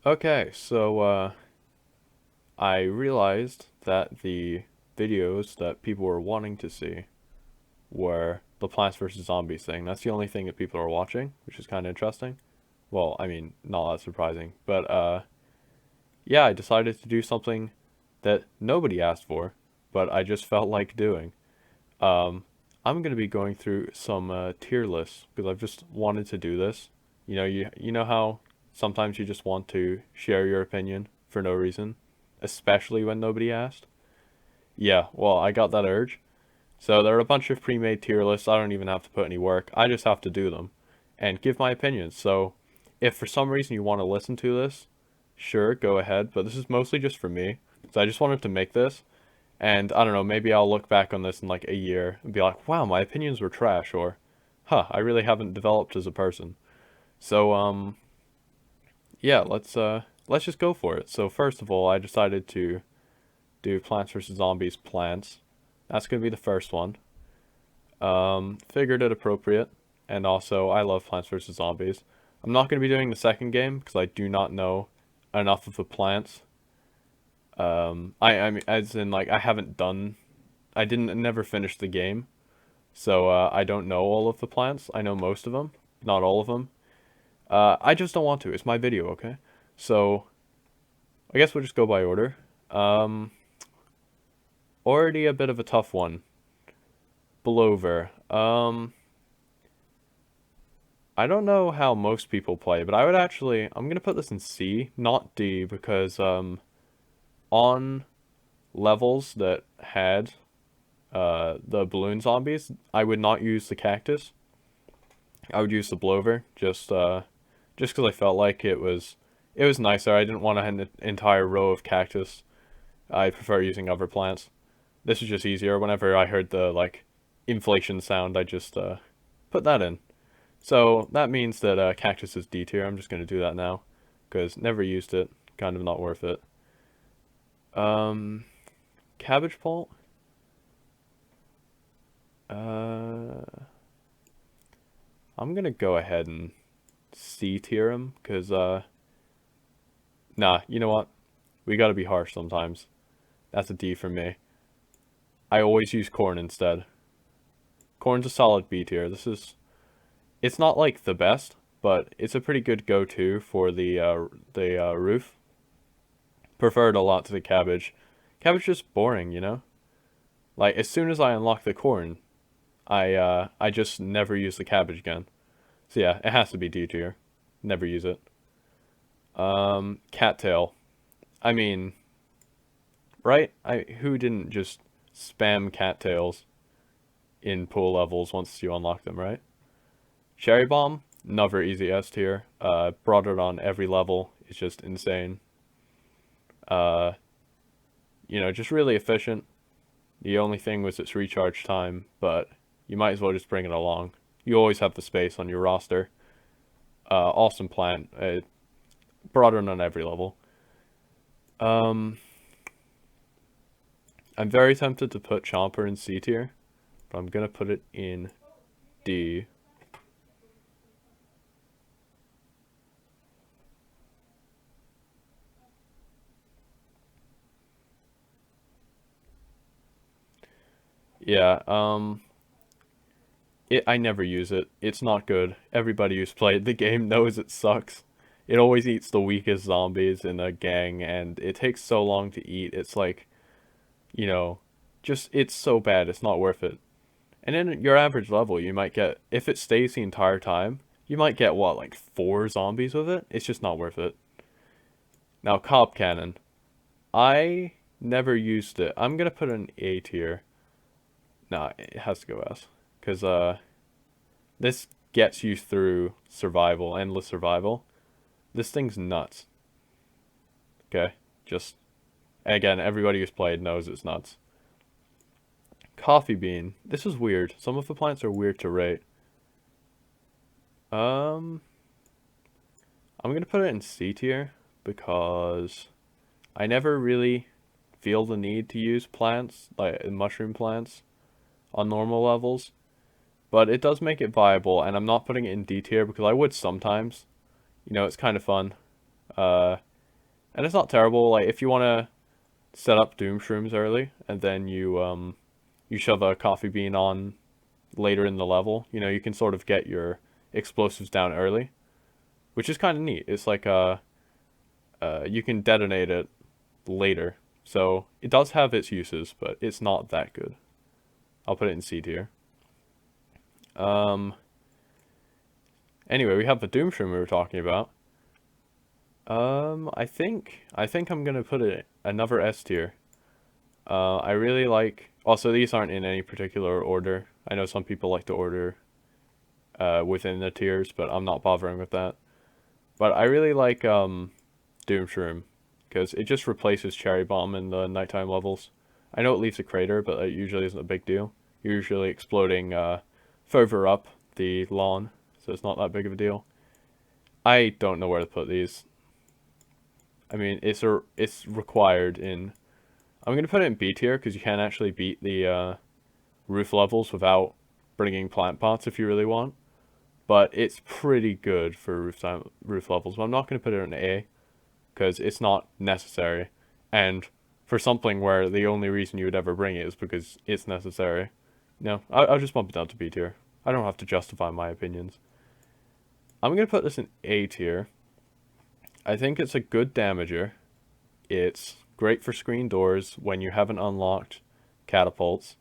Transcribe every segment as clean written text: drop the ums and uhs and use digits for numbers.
Okay, so I realized that the videos that people were wanting to see were the Plants vs. Zombies thing. That's the only thing that people are watching, which is kind of interesting. Well, I mean, not that surprising. But yeah, I decided to do something that nobody asked for, but I just felt like doing. Um, I'm gonna be going through some tier lists because I've just wanted to do this. You know how sometimes you just want to share your opinion for no reason, especially when nobody asked. Yeah, well, I got that urge. So there are a bunch of pre-made tier lists. I don't even have to put any work. I just have to do them and give my opinions. So if for some reason you want to listen to this, sure, go ahead. But this is mostly just for me. So I just wanted to make this. And I don't know, maybe I'll look back on this in like a year and be like, wow, my opinions were trash, or, huh, I really haven't developed as a person. So, yeah, let's just go for it. So first of all, I decided to do Plants vs. Zombies Plants. That's gonna be the first one. Figured it appropriate, and also I love Plants vs. Zombies. I'm not gonna be doing the second game because I do not know enough of the plants. I mean, as in like I didn't never finish the game, so I don't know all of the plants. I know most of them, not all of them. I just don't want to. It's my video, okay? So I guess we'll just go by order. Um, Already a bit of a tough one. Blover. I don't know how most people play, but I'm gonna put this in C, not D, because on levels that had the balloon zombies, I would not use the cactus. I would use the blover just because I felt like it was nicer. I didn't want an entire row of cactus. I prefer using other plants. This is just easier. Whenever I heard the like inflation sound, I just put that in. So that means that cactus is D tier. I'm just gonna do that now because never used it. Kind of not worth it. Um, Cabbage pult. Uh, I'm gonna go ahead and C tier him because nah, you know what? We gotta be harsh sometimes. That's a D for me. I always use corn instead. Corn's a solid B tier. It's not like the best, but it's a pretty good go-to for the roof. Prefer it a lot to the cabbage. Cabbage is just boring, you know? Like as soon as I unlock the corn, I just never use the cabbage again. So yeah, it has to be D tier. Never use it. Cattail. I mean, right? I who didn't just spam cattails in pool levels once you unlock them, right? Cherry bomb, never easy S tier. Brought it on every level. It's just insane. Uh, just really efficient. The only thing was its recharge time, but you might as well just bring it along. You always have the space on your roster. Awesome plant. Brought it on every level. Um, I'm very tempted to put Chomper in C tier, but I'm gonna put it in D. Yeah, I never use it. It's not good. Everybody who's played the game knows it sucks. It always eats the weakest zombies in a gang, and it takes so long to eat. It's like, you know, just it's so bad. It's not worth it. And in your average level, you might get, if it stays the entire time, you might get what, like 4 zombies with it? It's just not worth it. Now, Cob Cannon. I never used it. I'm gonna put an A tier. Nah, it has to go S. Because, this gets you through survival, endless survival. This thing's nuts. Okay? Just, again, everybody who's played knows it's nuts. Coffee bean. This is weird. Some of the plants are weird to rate. Um, I'm gonna put it in C tier because I never really feel the need to use plants, like mushroom plants, on normal levels. But it does make it viable, and I'm not putting it in D tier because I would sometimes. It's kind of fun. Uh, And it's not terrible. Like if you want to set up doom shrooms early, and then you shove a coffee bean on later in the level, you can sort of get your explosives down early, which is kind of neat. It's like you can detonate it later. So it does have its uses, but it's not that good. I'll put it in C tier. Um, anyway, we have the Doom Shroom we were talking about. I think I'm gonna put it another S tier. I really like. Also, these aren't in any particular order. I know some people like to order within the tiers, but I'm not bothering with that. But I really like Doom Shroom because it just replaces Cherry Bomb in the nighttime levels. I know it leaves a crater, but it usually isn't a big deal. You're usually exploding further up the lawn, so it's not that big of a deal. I don't know where to put these. I mean, it's required in. I'm gonna put it in B tier because you can actually beat the roof levels without bringing plant pots if you really want. But it's pretty good for roof levels. But I'm not gonna put it in A because it's not necessary, and for something where the only reason you would ever bring it is because it's necessary. No, I'll just bump it down to B tier. I don't have to justify my opinions. I'm gonna put this in A tier. I think it's a good damager. It's great for screen doors when you haven't unlocked catapults.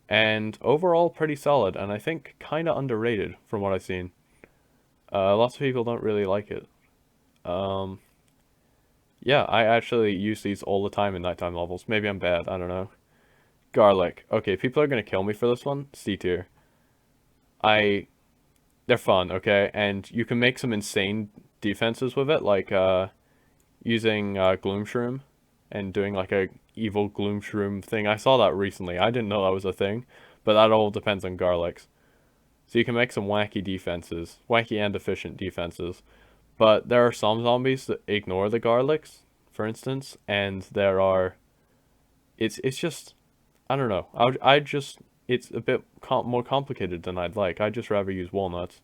And overall pretty solid, and I think kind of underrated from what I've seen. Lots of people don't really like it. Um, yeah, I actually use these all the time in nighttime levels. Maybe I'm bad, I don't know. Garlic. Okay, people are gonna kill me for this one. C tier. I they're fun, okay? And you can make some insane defenses with it, like using Gloom Shroom and doing like a evil Gloom Shroom thing. I saw that recently. I didn't know that was a thing, but that all depends on garlics. So you can make some wacky defenses, wacky and efficient defenses. But there are some zombies that ignore the garlics, for instance, and there are. It's just I don't know. I just it's a bit more complicated than I'd like. I'd just rather use walnuts.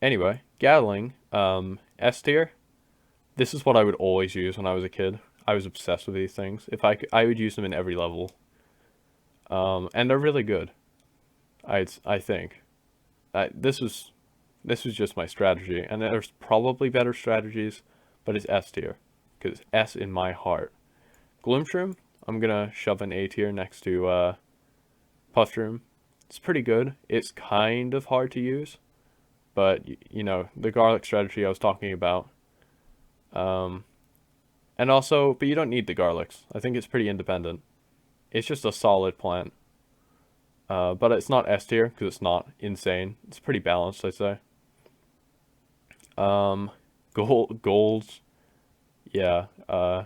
Anyway, Gatling, S tier. This is what I would always use when I was a kid. I was obsessed with these things. If I could, I would use them in every level. And they're really good. I think. This was just my strategy, and there's probably better strategies, but it's S tier because it's S in my heart. Gloomshroom, I'm gonna shove an A tier next to Puffshroom. It's pretty good. It's kind of hard to use, but the garlic strategy I was talking about. Um, and also, but you don't need the garlics. I think it's pretty independent. It's just a solid plant. But it's not S tier because it's not insane. It's pretty balanced, I'd say. Um, golds, yeah. I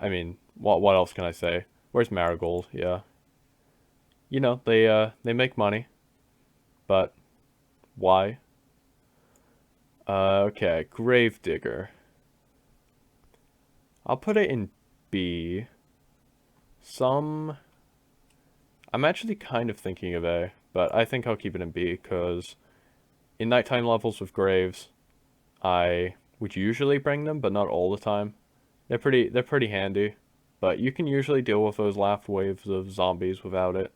mean, what else can I say? Where's Marigold? Yeah. They make money, but why? Okay, Gravedigger. I'll put it in B. I'm actually kind of thinking of A, but I think I'll keep it in B because in nighttime levels with graves, I would usually bring them, but not all the time. They're pretty handy, but you can usually deal with those last waves of zombies without it.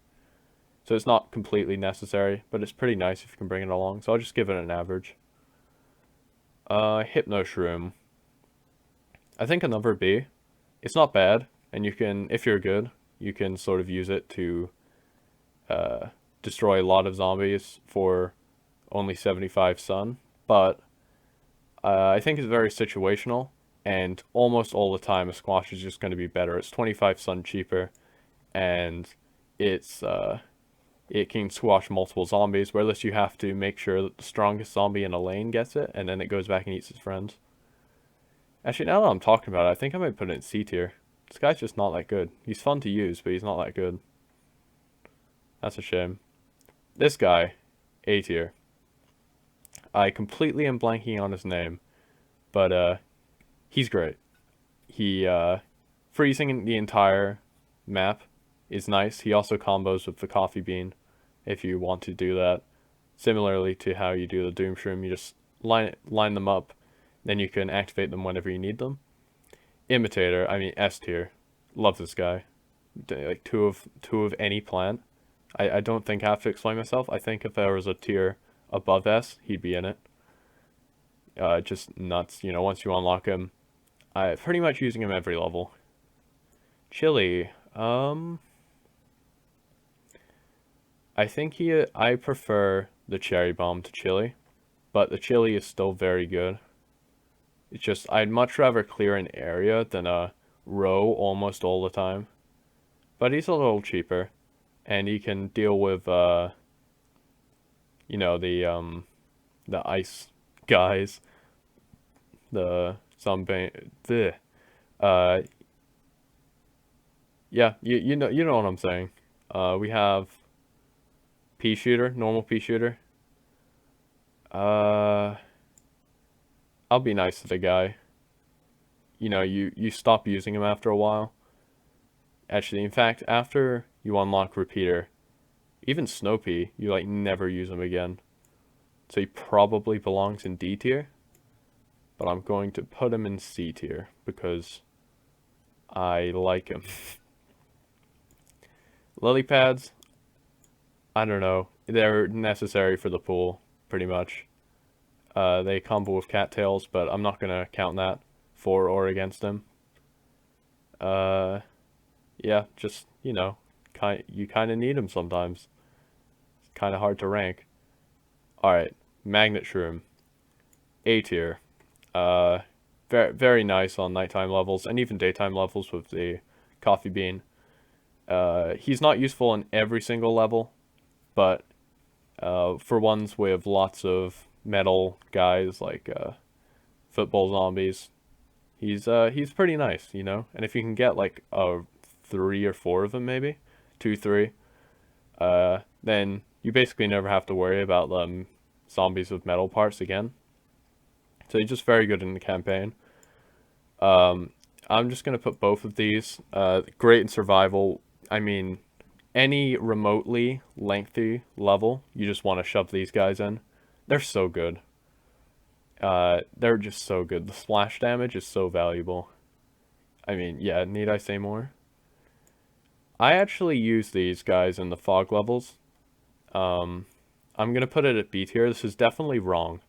So it's not completely necessary, but it's pretty nice if you can bring it along. So I'll just give it an average. Hypno Shroom. I think another B. It's not bad, and you can, if you're good, you can sort of use it to destroy a lot of zombies for only 75 sun. But I think it's very situational, and almost all the time a squash is just going to be better. It's 25 sun cheaper, and it can squash multiple zombies, whereas you have to make sure that the strongest zombie in a lane gets it, and then it goes back and eats its friends. Actually, now that I'm talking about it, I think I might put it in C tier. This guy's just not that good. He's fun to use, but he's not that good. That's a shame. This guy, A tier. I completely am blanking on his name, but he's great. He freezing the entire map is nice. He also combos with the coffee bean if you want to do that. Similarly to how you do the Doom Shroom, you just line them up Then you can activate them whenever you need them. Imitator, I mean S tier. Love this guy. Like two of any plant. I don't think I have to explain myself. I think if there was a tier above S, he'd be in it. Just nuts. Once you unlock him, I pretty much using him every level. Chili. I think I prefer the cherry bomb to chili, but the chili is still very good. It's just I'd much rather clear an area than a row almost all the time. But he's a little cheaper, and he can deal with the ice guys, the sunbane, the uh yeah, you know what I'm saying. We have pea shooter, normal pea shooter. Uh, I'll be nice to the guy. You stop using him after a while. Actually, in fact, after you unlock repeater, even snow pea, you like never use him again. So he probably belongs in D tier, but I'm going to put him in C tier because I like him. Lily pads, I don't know. They're necessary for the pool, pretty much. They combo with cattails, but I'm not gonna count that for or against them. Uh, yeah, just, you kind of need them sometimes. It's kind of hard to rank. Alright, Magnet Shroom. A tier. Very, very nice on nighttime levels, and even daytime levels with the coffee bean. He's not useful in every single level, but for ones with lots of metal guys like football zombies, he's pretty nice, And if you can get like 3 or 4 of them, maybe 2, 3, then you basically never have to worry about zombies with metal parts again. So he's just very good in the campaign. I'm just gonna put both of these. Great in survival. I mean, any remotely lengthy level, you just want to shove these guys in. They're so good. They're just so good. The splash damage is so valuable. I mean, yeah, need I say more? I actually use these guys in the fog levels. I'm gonna put it at B tier. This is definitely wrong,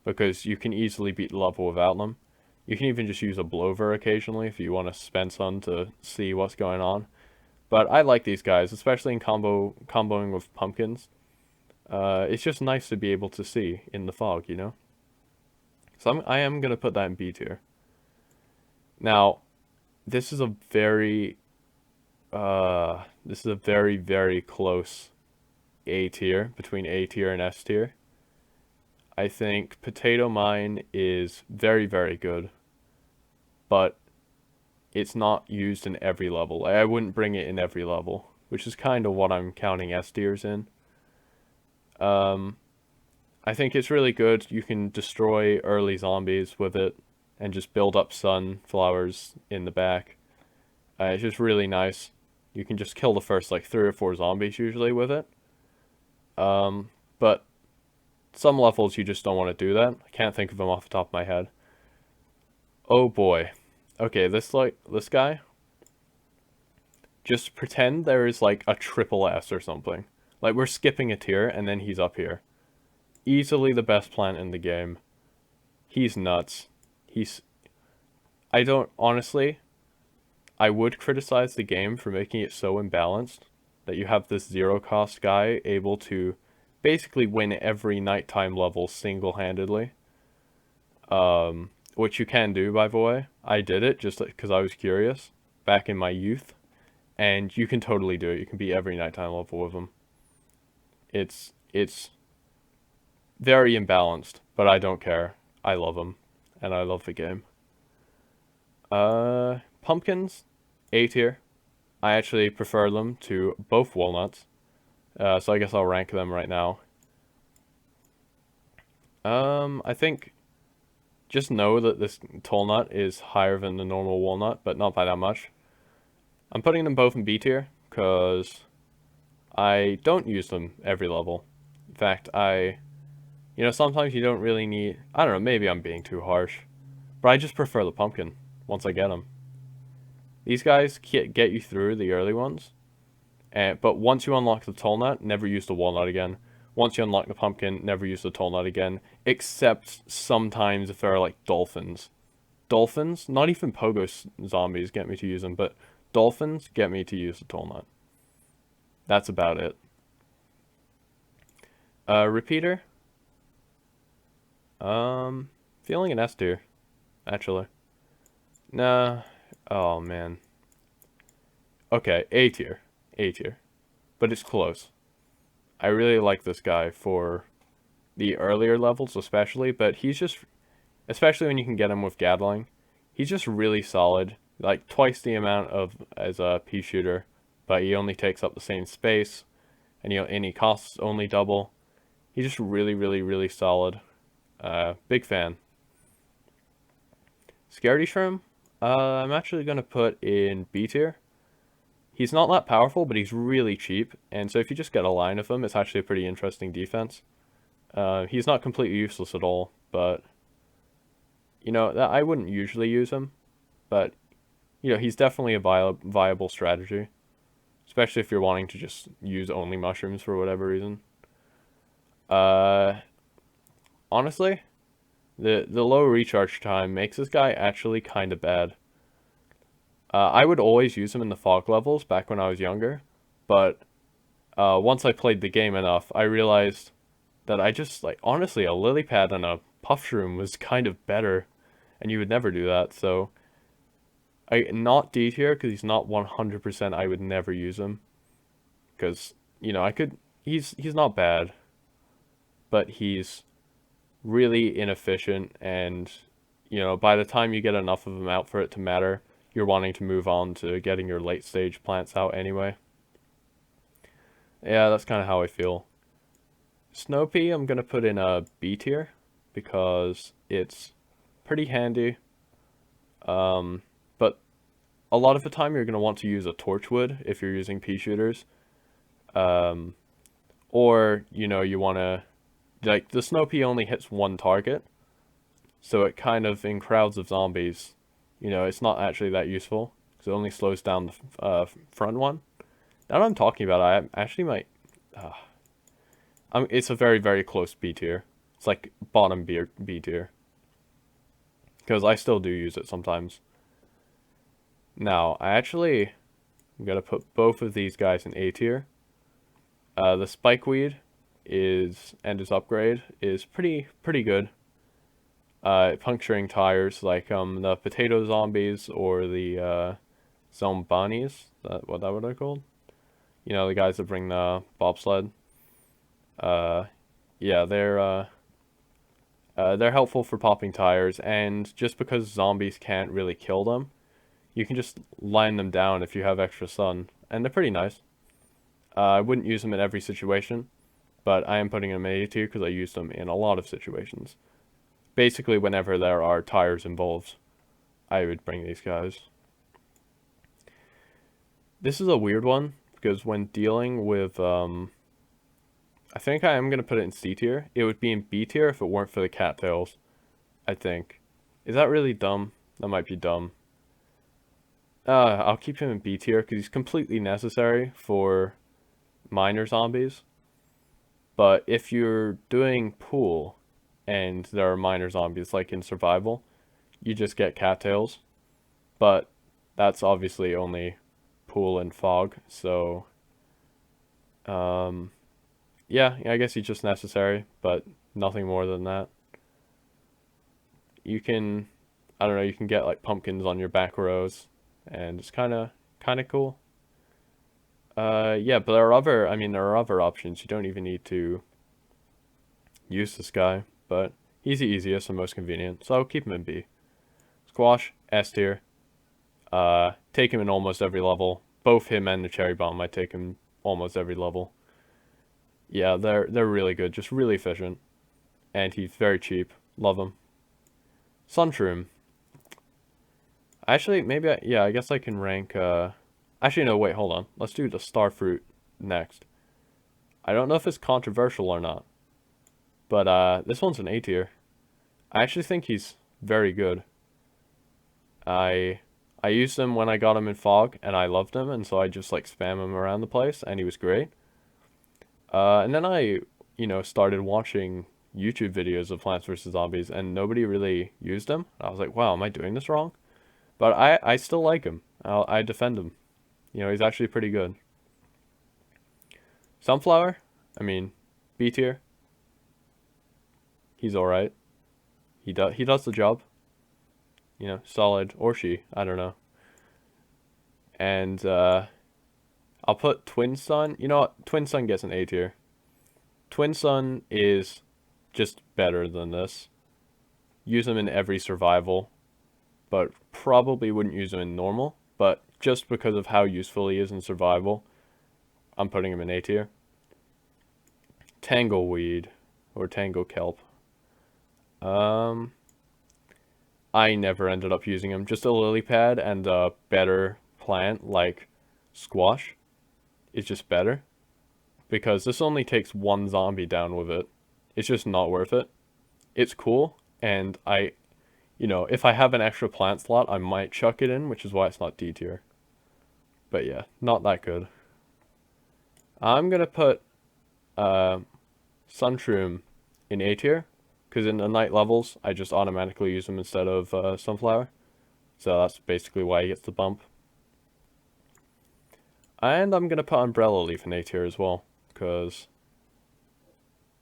because you can easily beat the level without them. You can even just use a blover occasionally if you want to spend some to see what's going on. But I like these guys, especially in comboing with pumpkins. It's just nice to be able to see in the fog, So I am gonna put that in B tier. Now, this is a very, very close A tier, between A tier and S tier. I think Potato Mine is very, very good, but it's not used in every level. I wouldn't bring it in every level, which is kind of what I'm counting S tiers in. I think it's really good. You can destroy early zombies with it and just build up sunflowers in the back. It's just really nice. You can just kill the first like 3 or 4 zombies usually with it. But some levels you just don't want to do that. I can't think of them off the top of my head. Oh boy. Okay, this guy. Just pretend there is like a triple S or something. Like we're skipping a tier and then he's up here. Easily the best plant in the game. He's nuts. Honestly, I would criticize the game for making it so imbalanced that you have this 0 cost guy able to basically win every nighttime level single-handedly. Which you can do, by the way. I did it just because I was curious back in my youth. And you can totally do it. You can beat every nighttime level with him. It's very imbalanced, but I don't care. I love him, and I love the game. Pumpkins, A tier. I actually prefer them to both walnuts. So I guess I'll rank them right now. I think just know that this tall nut is higher than the normal walnut, but not by that much. I'm putting them both in B tier because I don't use them every level. In fact, sometimes you don't really need, I don't know, maybe I'm being too harsh. But I just prefer the pumpkin once I get them. These guys get you through the early ones, but once you unlock the tall nut, never use the walnut again. Once you unlock the pumpkin, never use the tall nut again, except sometimes if there are like dolphins. Dolphins, not even pogo zombies get me to use them, but dolphins get me to use the tall nut. That's about it. Repeater. Feeling an S tier, actually. Nah. Oh man. Okay, A tier. A tier. But it's close. I really like this guy for the earlier levels especially, but he's just, especially when you can get him with Gatling, he's just really solid. Like twice the amount of as a pea shooter, but he only takes up the same space, and he costs only double. He's just really, really, really solid. Big fan. Scaredy Shroom, I'm actually gonna put in B tier. He's not that powerful, but he's really cheap, and so if you just get a line of him, it's actually a pretty interesting defense. He's not completely useless at all, but I wouldn't usually use him, but he's definitely a viable strategy, especially if you're wanting to just use only mushrooms for whatever reason. Uh, Honestly, the low recharge time makes this guy actually kind of bad. I would always use him in the fog levels back when I was younger, but once I played the game enough, I realized that I just, like, honestly, a lily pad and a puff shroom was kind of better, and you would never do that, so not D tier, because he's not 100%, I would never use him, because, he's not bad, but he's really inefficient, and, by the time you get enough of them out for it to matter, you're wanting to move on to getting your late stage plants out anyway. Yeah, that's kind of how I feel. Snow Pea, I'm going to put in a B tier because it's pretty handy. But a lot of the time you're going to want to use a Torchwood if you're using pea shooters. Or, you want to, like, the Snow Pea only hits one target. So it kind of, in crowds of zombies, it's not actually that useful. Because it only slows down the front one. Now that I'm talking about it, I actually might... it's a very, very close B tier. It's like bottom B tier. Because I still do use it sometimes. Now, I'm going to put both of these guys in A tier. The Spikeweed and his upgrade is pretty good. Puncturing tires like the potato zombies or the zombanis. What they're called? The guys that bring the bobsled. Yeah, they're helpful for popping tires, and just because zombies can't really kill them, you can just line them down if you have extra sun, and they're pretty nice. I wouldn't use them in every situation, but I am putting them in A tier because I use them in a lot of situations. Basically, whenever there are tires involved, I would bring these guys. This is a weird one, because when dealing with, I think I am going to put it in C tier. It would be in B tier if it weren't for the cattails, I think. Is that really dumb? That might be dumb. I'll keep him in B tier because he's completely necessary for miner zombies. But if you're doing pool and there are miner zombies like in survival, you just get cattails. But that's obviously only pool and fog, so yeah, I guess he's just necessary, but nothing more than that. You can, I don't know, you can get like pumpkins on your back rows, and it's kind of cool. Yeah, but there are other options. You don't even need to use this guy, but he's the easiest and most convenient, so I'll keep him in B. Squash, S tier. Take him in almost every level. Both him and the Cherry Bomb, I take him almost every level. Yeah, they're really good, just really efficient. And he's very cheap. Love him. Sunshroom. Actually, I guess I can rank, actually, no, wait, hold on. Let's do the Starfruit next. I don't know if it's controversial or not, but, this one's an A tier. I actually think he's very good. I I used him when I got him in Fog, and I loved him, and so I just like spam him around the place, and he was great. And then I started watching YouTube videos of Plants vs Zombies, and nobody really used him. I was like, wow, am I doing this wrong? But I still like him. I defend him. He's actually pretty good. Sunflower, I mean, B tier. He's all right. He does the job. Solid or she. I don't know. And I'll put Twin Sun. You know what? Twin Sun gets an A tier. Twin Sun is just better than this. Use him in every survival, but probably wouldn't use him in normal. But just because of how useful he is in survival, I'm putting him in A tier. Tangleweed or Tangle Kelp. Um, I never ended up using him. Just a lily pad and a better plant like squash is just better because this only takes one zombie down with it. It's just not worth it. It's cool, and if I have an extra plant slot, I might chuck it in, which is why it's not D tier. But yeah, not that good. I'm gonna put uh, Sunshroom in A tier, because in the night levels, I just automatically use them instead of Sunflower. So that's basically why he gets the bump. And I'm gonna put Umbrella Leaf in A tier as well, because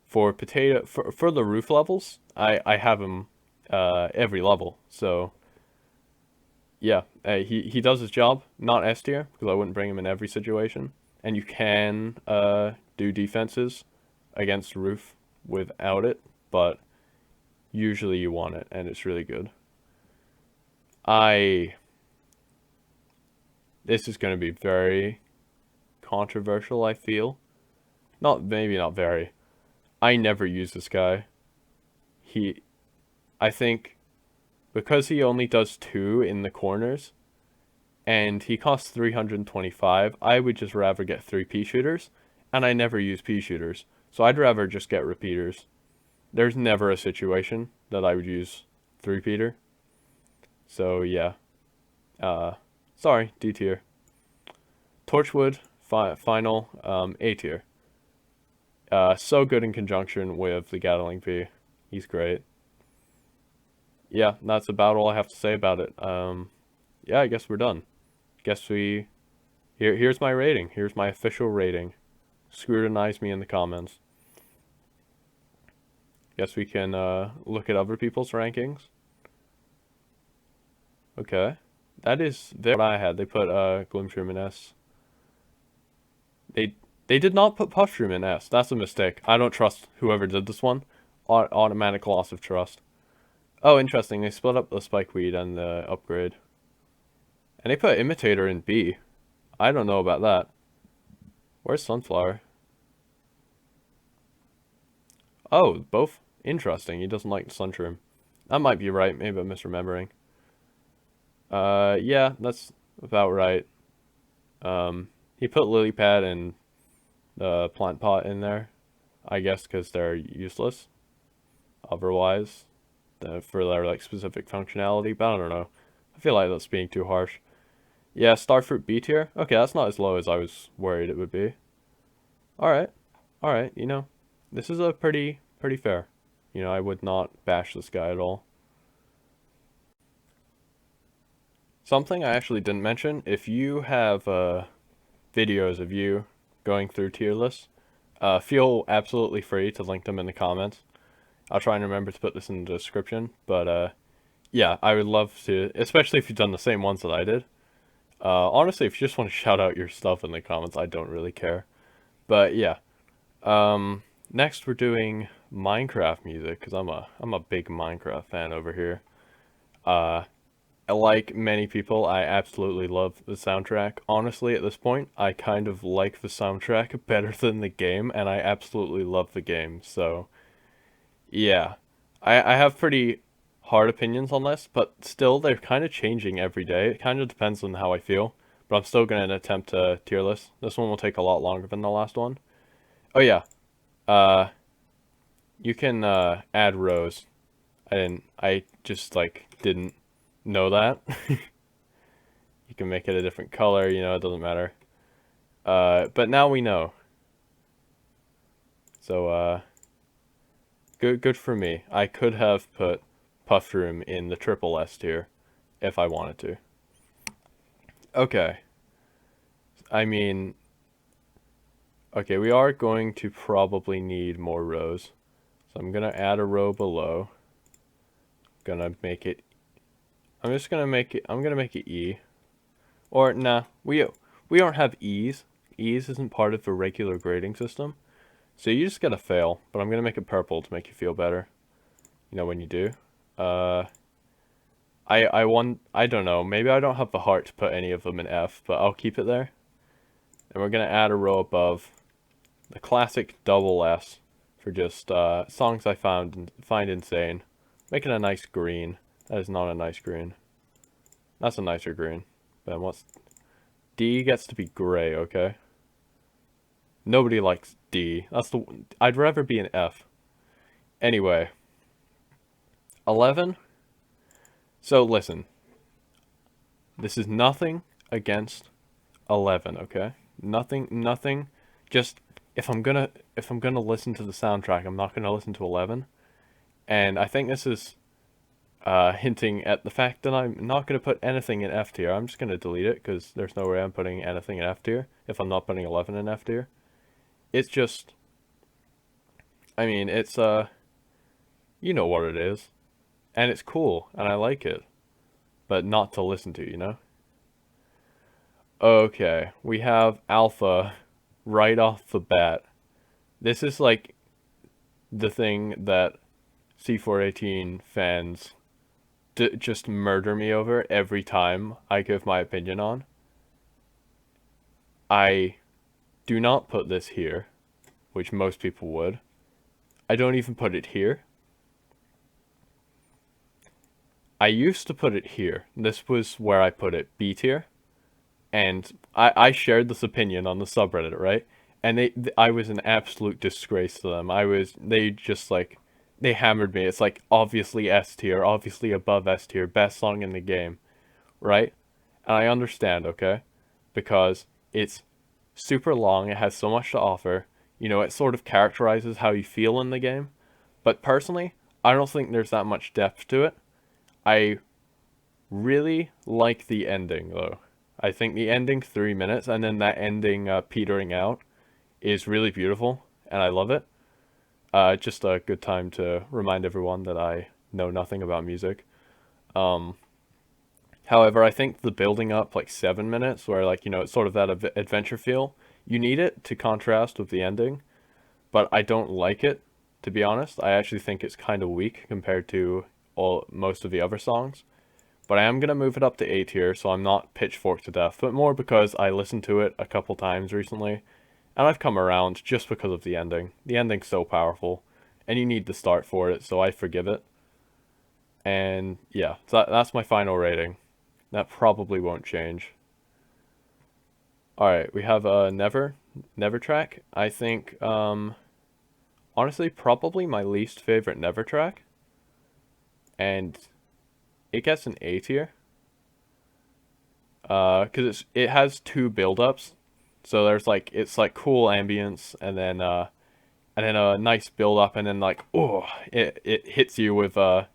for the roof levels, I have him every level. So yeah, he does his job. Not S tier, because I wouldn't bring him in every situation. And you can do defenses against roof without it, but usually you want it, and it's really good. This is going to be very controversial, I feel. Maybe not very. I never use this guy. I think because he only does 2 in the corners, and he costs 325, I would just rather get 3 pea shooters, and I never use pea shooters, so I'd rather just get repeaters. There's never a situation that I would use 3-peater. So yeah. Sorry, D tier. Torchwood, final, A tier. So good in conjunction with the Gatling Bee. He's great. Yeah, that's about all I have to say about it. Yeah, I guess we're done. Here's my rating. Here's my official rating. Scrutinize me in the comments. Guess we can look at other people's rankings. Okay. That is what I had. They put Gloomshroom in S. They did not put Puffshroom in S. That's a mistake. I don't trust whoever did this one. Automatic loss of trust. Oh, interesting. They split up the Spikeweed and the upgrade. And they put Imitator in B. I don't know about that. Where's Sunflower? Oh, both? Interesting. He doesn't like Sunshroom. That might be right. Maybe I'm misremembering. Yeah, that's about right. He put lily pad and the plant pot in there, I guess, because they're useless. Otherwise, for their like specific functionality, but I don't know. I feel like that's being too harsh. Yeah, Starfruit B tier. Okay, that's not as low as I was worried it would be. All right, all right. This is a pretty fair. I would not bash this guy at all. Something I actually didn't mention, if you have videos of you going through tier lists, feel absolutely free to link them in the comments. I'll try and remember to put this in the description, but yeah, I would love to, especially if you've done the same ones that I did. Honestly, if you just want to shout out your stuff in the comments, I don't really care. But yeah, next we're doing Minecraft music, because I'm a big Minecraft fan over here. Like many people, I absolutely love the soundtrack. Honestly, at this point, I kind of like the soundtrack better than the game, and I absolutely love the game. So, yeah. I have pretty hard opinions on this, but still, they're kind of changing every day. It kind of depends on how I feel, but I'm still going to attempt a tier list. This one will take a lot longer than the last one. Oh, yeah. Uh, you can add rows. I just, like, didn't. know that. You can make it a different color, you know, it doesn't matter. But now we know. So, good for me. I could have put Puff Room in the triple S tier if I wanted to. Okay. I mean, okay, we are going to probably need more rows. So I'm gonna add a row below. Gonna make it, I'm just gonna make it, I'm gonna make it E. Or, nah, we don't have E's. E's isn't part of the regular grading system. So you just gotta fail, but I'm gonna make it purple to make you feel better. You know, when you do. Uh, I don't know, maybe I don't have the heart to put any of them in F, but I'll keep it there. And we're gonna add a row above the classic double S for just songs I find insane. Making a nice green. That is not a nice green. That's a nicer green. Then what's D gets to be gray, okay? Nobody likes D. I'd rather be an F. Anyway, 11. So listen, this is nothing against 11, okay? Nothing. Just if I'm gonna listen to the soundtrack, I'm not gonna listen to 11. And I think this is hinting at the fact that I'm not gonna put anything in F tier. I'm just gonna delete it because there's no way I'm putting anything in F tier if I'm not putting 11 in F tier. It's just, I mean, it's you know what it is, and it's cool, and I like it, but not to listen to, you know? Okay, we have Alpha right off the bat. This is like the thing that C418 fans just murder me over every time I give my opinion on. I do not put this here, which most people would. I don't even put it here. I used to put it here. This was where I put it, B tier. And I shared this opinion on the subreddit, right? And I was an absolute disgrace to them. They just like, they hammered me. It's like, obviously S tier, obviously above S tier, best song in the game, right? And I understand, okay? Because it's super long, it has so much to offer, you know, it sort of characterizes how you feel in the game. But personally, I don't think there's that much depth to it. I really like the ending, though. I think the ending 3 minutes and then that ending petering out is really beautiful, and I love it. Just a good time to remind everyone that I know nothing about music. Um, However, I think the building up like 7 minutes, where like you know it's sort of that adventure feel, you need it to contrast with the ending. But I don't like it, to be honest. I actually think it's kind of weak compared to most of the other songs. But I am going to move it up to A tier, so I'm not pitchforked to death, but more because I listened to it a couple times recently, and I've come around just because of the ending. The ending's so powerful, and you need the start for it, so I forgive it. And yeah, so that's my final rating. That probably won't change. Alright, we have Never track. I think, honestly, probably my least favorite Never track. And it gets an A tier. Because it has two build-ups. So there's like, it's like cool ambience, and then a nice build-up, and then like, oh, it hits you with a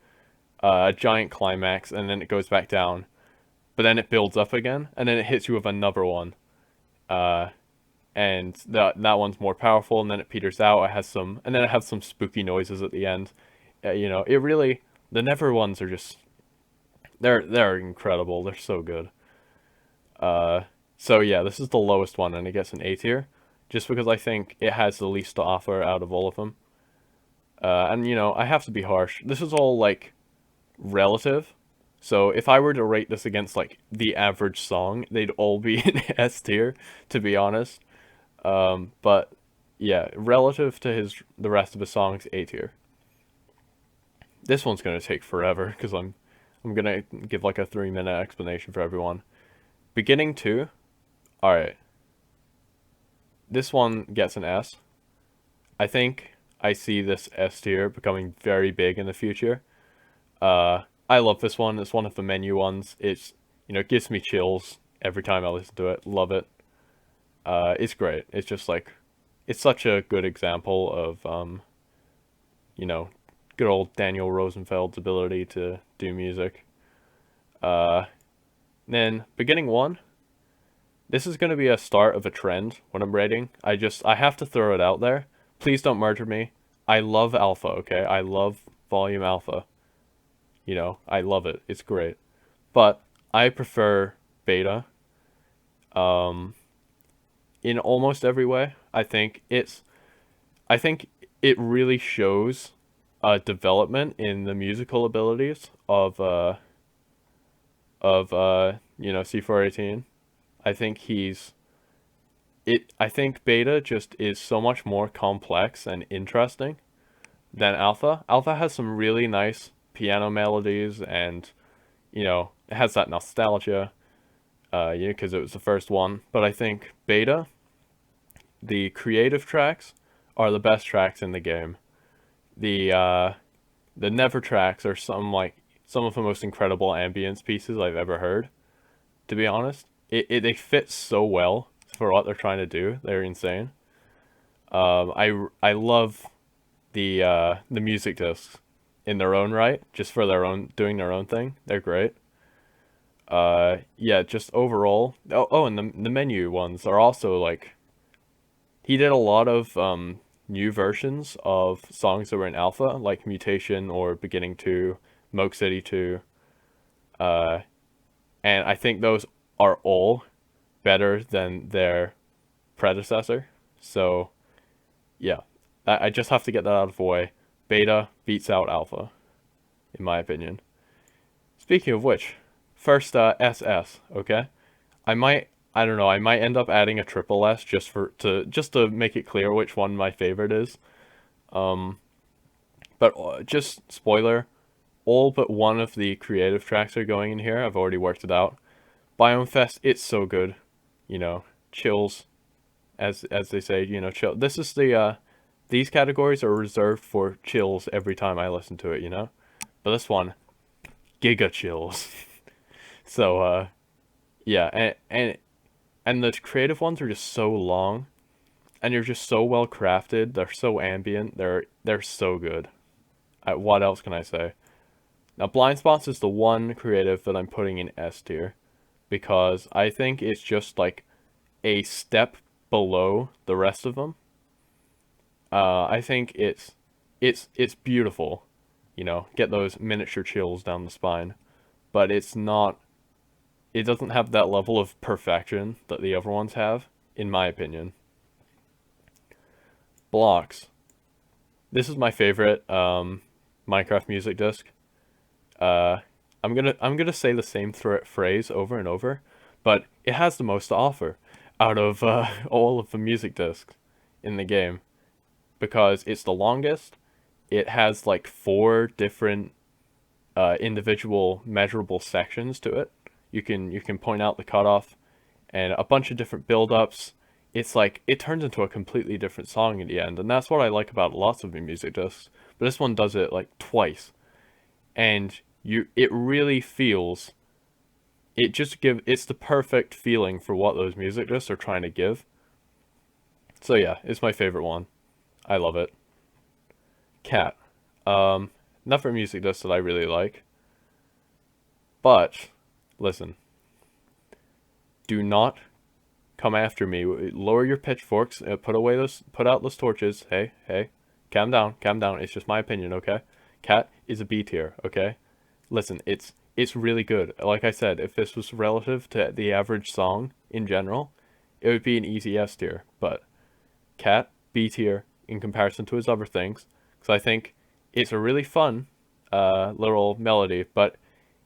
giant climax, and then it goes back down. But then it builds up again, and then it hits you with another one. Uh, and that one's more powerful, and then it peters out. It has some, and then it has some spooky noises at the end. You know, it really, the Never ones are just, they're incredible. They're so good. Uh, so yeah, this is the lowest one, and it gets an A tier, just because I think it has the least to offer out of all of them. And you know, I have to be harsh. This is all like relative. So if I were to rate this against like the average song, they'd all be in S tier, to be honest. But yeah, relative to the rest of his songs, A tier. This one's gonna take forever because I'm gonna give like a 3 minute explanation for everyone. Beginning 2, all right. This one gets an S. I think I see this S tier becoming very big in the future. I love this one. It's one of the menu ones. It's, it gives me chills every time I listen to it. Love it. It's great. It's just like, it's such a good example of, you know, good old Daniel Rosenfeld's ability to do music. Uh, then beginning one, this is going to be a start of a trend when I'm rating. I have to throw it out there. Please don't murder me. I love Alpha, okay? I love Volume Alpha. I love it. It's great. But I prefer Beta um in almost every way. I think it really shows development in the musical abilities of C418. I think I think Beta just is so much more complex and interesting than Alpha. Alpha has some really nice piano melodies and, it has that nostalgia, because it was the first one. But I think Beta, the creative tracks, are the best tracks in the game. The Never tracks are some of the most incredible ambience pieces I've ever heard. To be honest, they fit so well for what they're trying to do. They're insane. I love the music discs in their own right, just for their own doing their own thing. They're great. Yeah, just overall. And the menu ones are also like, he did a lot of new versions of songs that were in alpha, like Mutation or Beginning 2, Moke City 2. Uh, and I think those are all better than their predecessor. So, yeah, I just have to get that out of the way. Beta beats out alpha, in my opinion. Speaking of which, first SS, okay? I don't know, I might end up adding a triple S just to make it clear which one my favorite is. Um, but just spoiler, all but one of the creative tracks are going in here. I've already worked it out. Biome Fest, it's so good. Chills, as they say, chill. This is these categories are reserved for chills every time I listen to it. But this one, giga chills. So, yeah, and the creative ones are just so long, and they're just so well crafted. They're so ambient. They're so good. What else can I say? Now, Blind Spots is the one creative that I'm putting in S tier, because I think it's just like a step below the rest of them. I think it's beautiful, get those miniature chills down the spine, but it doesn't have that level of perfection that the other ones have, in my opinion. Blocks. This is my favorite Minecraft music disc. Uh, I'm gonna say the same phrase over and over, but it has the most to offer out of all of the music discs in the game, because it's the longest. It has like four different individual measurable sections to it. You can point out the cutoff and a bunch of different build-ups. It's like it turns into a completely different song in the end, and that's what I like about lots of the music discs. But this one does it like twice, and it really feels it's the perfect feeling for what those music discs are trying to give. So yeah, it's my favorite one. I love it. Cat. Another music disc that I really like. But listen, do not come after me. Lower your pitchforks. Put out those torches. Hey, hey, calm down, calm down. It's just my opinion, okay? Cat is a B tier, okay? Listen, it's really good. Like I said, if this was relative to the average song in general, it would be an easy S tier. But Cat, B tier in comparison to his other things, because I think it's a really fun little melody, but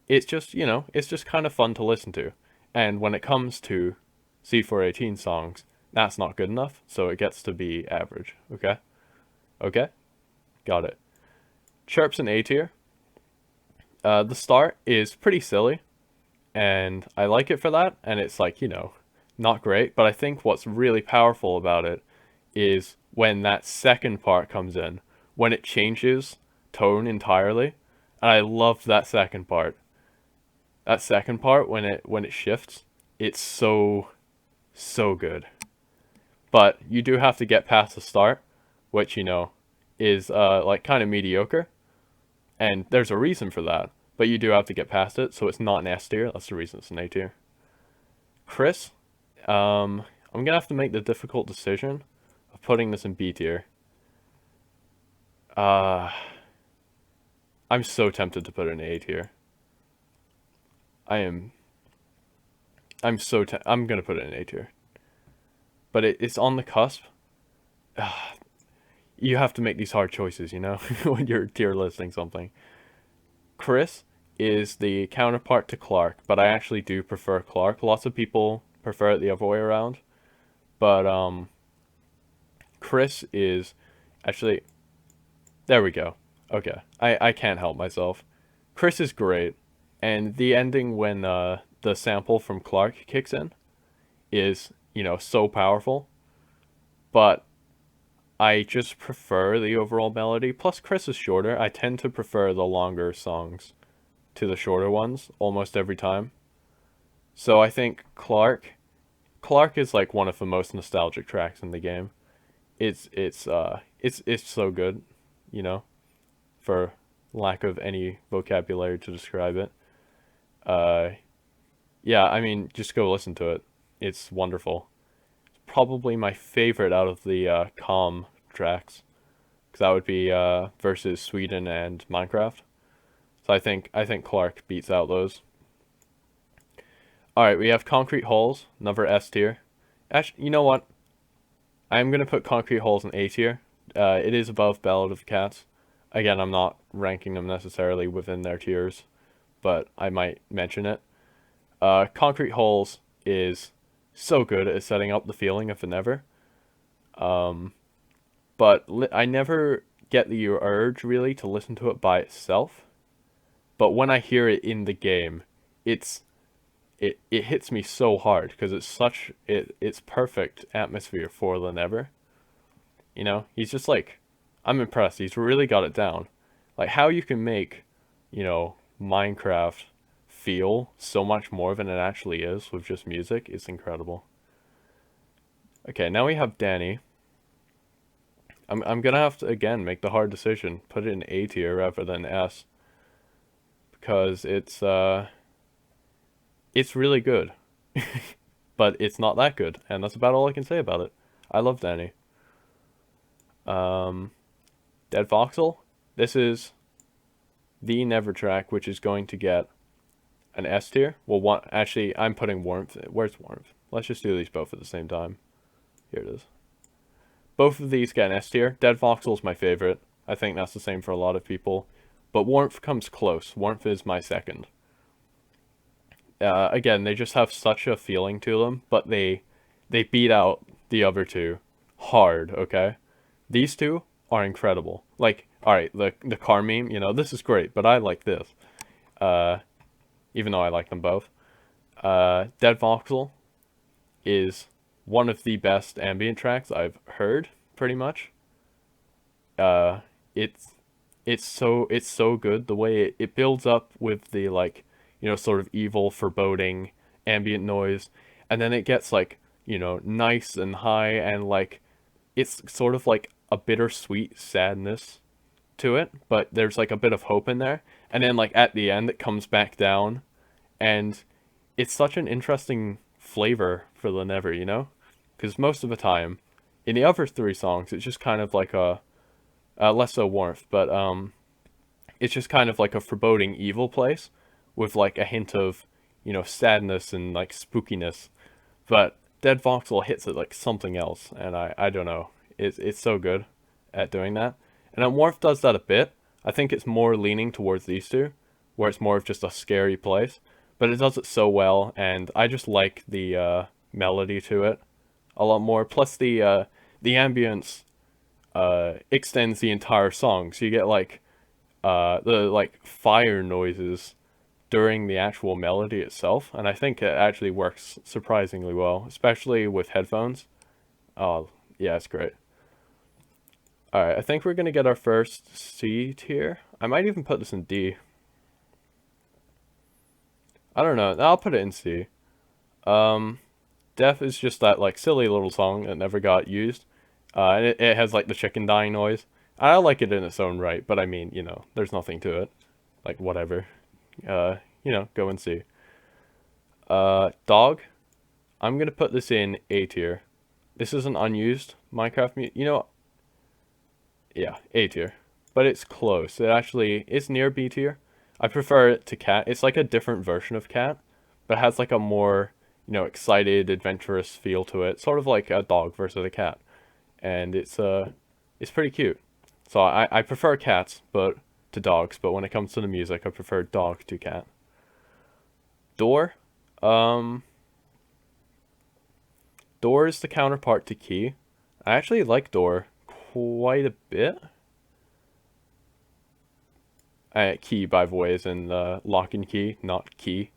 it's just kind of fun to listen to. And when it comes to C418 songs, that's not good enough, so it gets to be average, okay? Okay? Got it. Chirp's an A tier. The start is pretty silly, and I like it for that, and it's like, not great, but I think what's really powerful about it is when that second part comes in, when it changes tone entirely, And I love that second part. That second part when it shifts, it's so good. But you do have to get past the start, which is like kind of mediocre, and there's a reason for that. But you do have to get past it, so it's not an S tier. That's the reason it's an A tier. Chris, I'm gonna have to make the difficult decision of putting this in B tier. Uh, I'm so tempted to put it in A tier. I am. I'm gonna put it in A tier, but it's on the cusp. You have to make these hard choices, when you're tier listing something. Chris is the counterpart to Clark, but I actually do prefer Clark. Lots of people prefer it the other way around, but Chris is actually there we go. Okay, I can't help myself. Chris is great, and the ending when the sample from Clark kicks in is so powerful. But I just prefer the overall melody. Plus, Chris is shorter. I tend to prefer the longer songs to the shorter ones almost every time. So I think Clark is like one of the most nostalgic tracks in the game. It's so good, you know, for lack of any vocabulary to describe it. Uh, yeah, I mean, just go listen to it. It's wonderful. Probably my favorite out of the Calm tracks, because that would be versus Sweden and Minecraft. So I think Clark beats out those. All right, we have Concrete Holes, another S tier. Actually, you know what? I'm gonna put Concrete Holes in A tier. It is above Ballad of Cats. Again, I'm not ranking them necessarily within their tiers, but I might mention it. Concrete Holes is so good at setting up the feeling of the Never. Um, but I never get the urge really to listen to it by itself. But when I hear it in the game, it's it hits me so hard because it's perfect atmosphere for the Never. He's just like, I'm impressed. He's really got it down. Like how you can make, Minecraft feel so much more than it actually is with just music is incredible. Okay, now we have Danny. I'm gonna have to again make the hard decision, put it in A tier rather than S, because it's really good, but it's not that good, and that's about all I can say about it. I love Danny. Um, Dead Voxel. This is the Never track, which is going to get an S tier. Well, actually, I'm putting Warmth. Where's Warmth? Let's just do these both at the same time. Here it is. Both of these get an S tier. Dead Voxel is my favorite. I think that's the same for a lot of people. But Warmth comes close. Warmth is my second. Again, they just have such a feeling to them, but they beat out the other two hard, okay? These two are incredible. Like, alright, the car meme, this is great, but I like this. Even though I like them both. Dead Voxel is one of the best ambient tracks I've heard, pretty much. Uh, it's it's so good the way it builds up with the like, sort of evil, foreboding ambient noise, and then it gets like, nice and high and like it's sort of like a bittersweet sadness to it, but there's like a bit of hope in there. And then like at the end it comes back down and it's such an interesting flavor for the Never, because most of the time in the other three songs it's just kind of like a less so Warmth, but it's just kind of like a foreboding evil place with like a hint of sadness and like spookiness. But Dead Voxel hits it like something else, and I don't know, it's so good at doing that. And then Warmth does that a bit. I think it's more leaning towards these two, where it's more of just a scary place, but it does it so well, and I just like the melody to it a lot more. Plus the ambience extends the entire song, so you get like the like fire noises during the actual melody itself, and I think it actually works surprisingly well, especially with headphones. Oh, yeah, it's great. All right, I think we're gonna get our first C tier. I might even put this in D. I don't know. I'll put it in C. Um, Death is just that like silly little song that never got used. And it has like the chicken dying noise. I like it in its own right, but I mean, there's nothing to it. Like whatever. Go and see. Dog. I'm gonna put this in A tier. This is an unused Minecraft yeah, A tier. But it's close. It's near B tier. I prefer it to Cat. It's like a different version of Cat, but it has like a more, excited, adventurous feel to it. Sort of like a dog versus a cat. And it's pretty cute. So I prefer cats but to dogs, but when it comes to the music, I prefer dog to cat. Door. Um Door is the counterpart to Key. I actually like Door quite a bit. Key, by the way, is in lock and key, not key.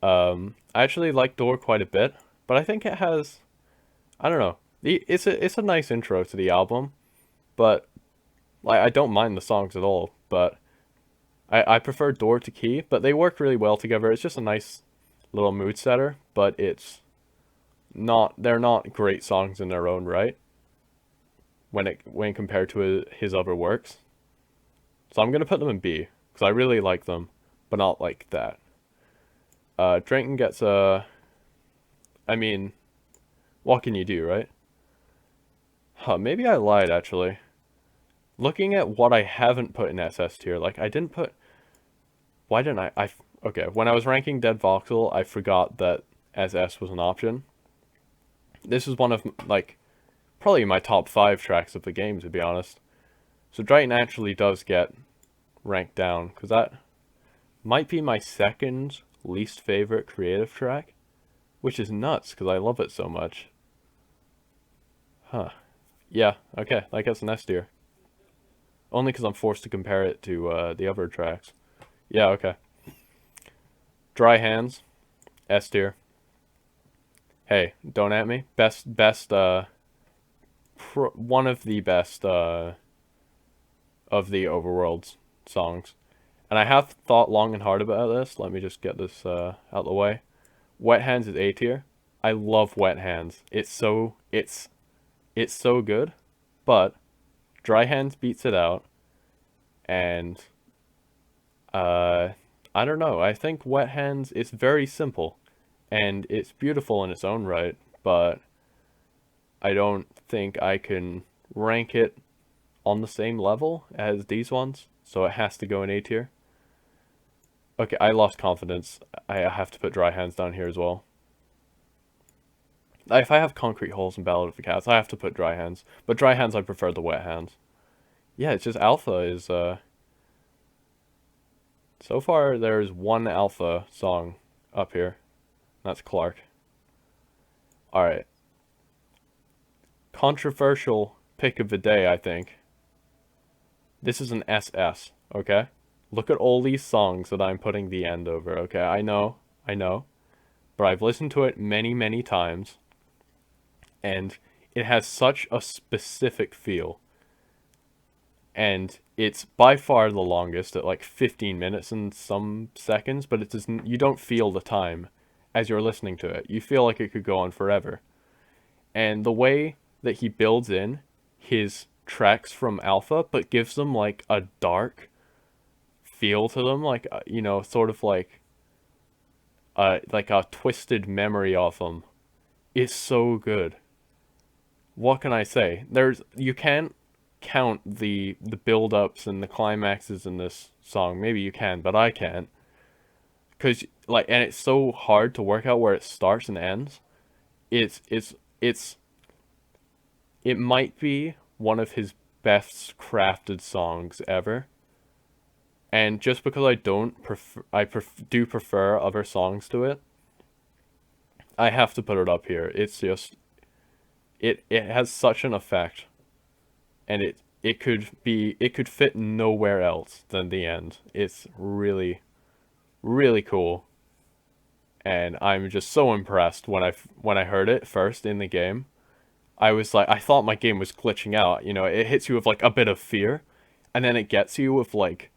I actually like Door quite a bit, but I think it has, I don't know, it's a nice intro to the album, but like I don't mind the songs at all. But I prefer Door to Key, but they work really well together. It's just a nice little mood setter, but they're not great songs in their own right when compared to his other works. So I'm gonna put them in B because I really like them, but not like that. Drayton gets a. I mean, what can you do, right? Huh? Maybe I lied actually. Looking at what I haven't put in SS tier, like I didn't put. Why didn't I? Okay. When I was ranking Dead Voxel, I forgot that SS was an option. This is one of like probably my top 5 tracks of the game, to be honest. So Drayton actually does get ranked down because that might be my second least favorite creative track, which is nuts because I love it so much. Huh. Yeah, okay, that gets an S tier. Only because I'm forced to compare it to the other tracks. Yeah, okay. Dry Hands, S tier. Hey, don't at me. One of the best of the Overworld's songs. And I have thought long and hard about this. Let me just get this out of the way. Wet Hands is A tier. I love Wet Hands. It's so good, but Dry Hands beats it out, and I don't know. I think Wet Hands is very simple, and it's beautiful in its own right, but I don't think I can rank it on the same level as these ones, so it has to go in A tier. Okay, I lost confidence. I have to put Dry Hands down here as well. If I have Concrete Holes and Ballad of the Cats, I have to put Dry Hands. But Dry Hands, I prefer the Wet Hands. Yeah, it's just Alpha is, so far, there's one Alpha song up here. That's Clark. Alright. Controversial pick of the day, I think. This is an SS, okay? Look at all these songs that I'm putting the end over, okay? I know. But I've listened to it many, many times. And it has such a specific feel. And it's by far the longest at like 15 minutes and some seconds, but it doesn't, you don't feel the time as you're listening to it. You feel like it could go on forever. And the way that he builds in his tracks from Alpha, but gives them like a dark feel to them, like sort of like a twisted memory of them, is so good. What can I say? You can't count the build-ups and the climaxes in this song. Maybe you can, but I can't. Cause and it's so hard to work out where it starts and ends. It's it might be one of his best crafted songs ever. And just because I don't prefer, do prefer other songs to it, I have to put it up here. It's just, it has such an effect, and it could fit nowhere else than the end. It's really, really cool, and I'm just so impressed when I heard it first in the game. I was like, I thought my game was glitching out. It hits you with like a bit of fear, and then it gets you with like,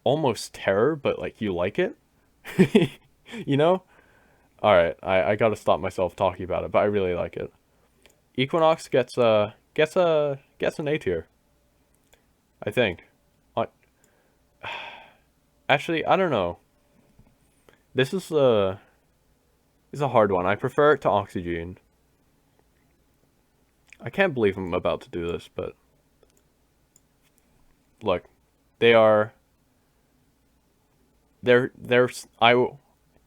almost terror, but like you like it. You know? Alright, I gotta stop myself talking about it, but I really like it. Equinox gets an A tier, I think. I, actually, I don't know. This is a hard one. I prefer it to Oxygen. I can't believe I'm about to do this, but look, they are they're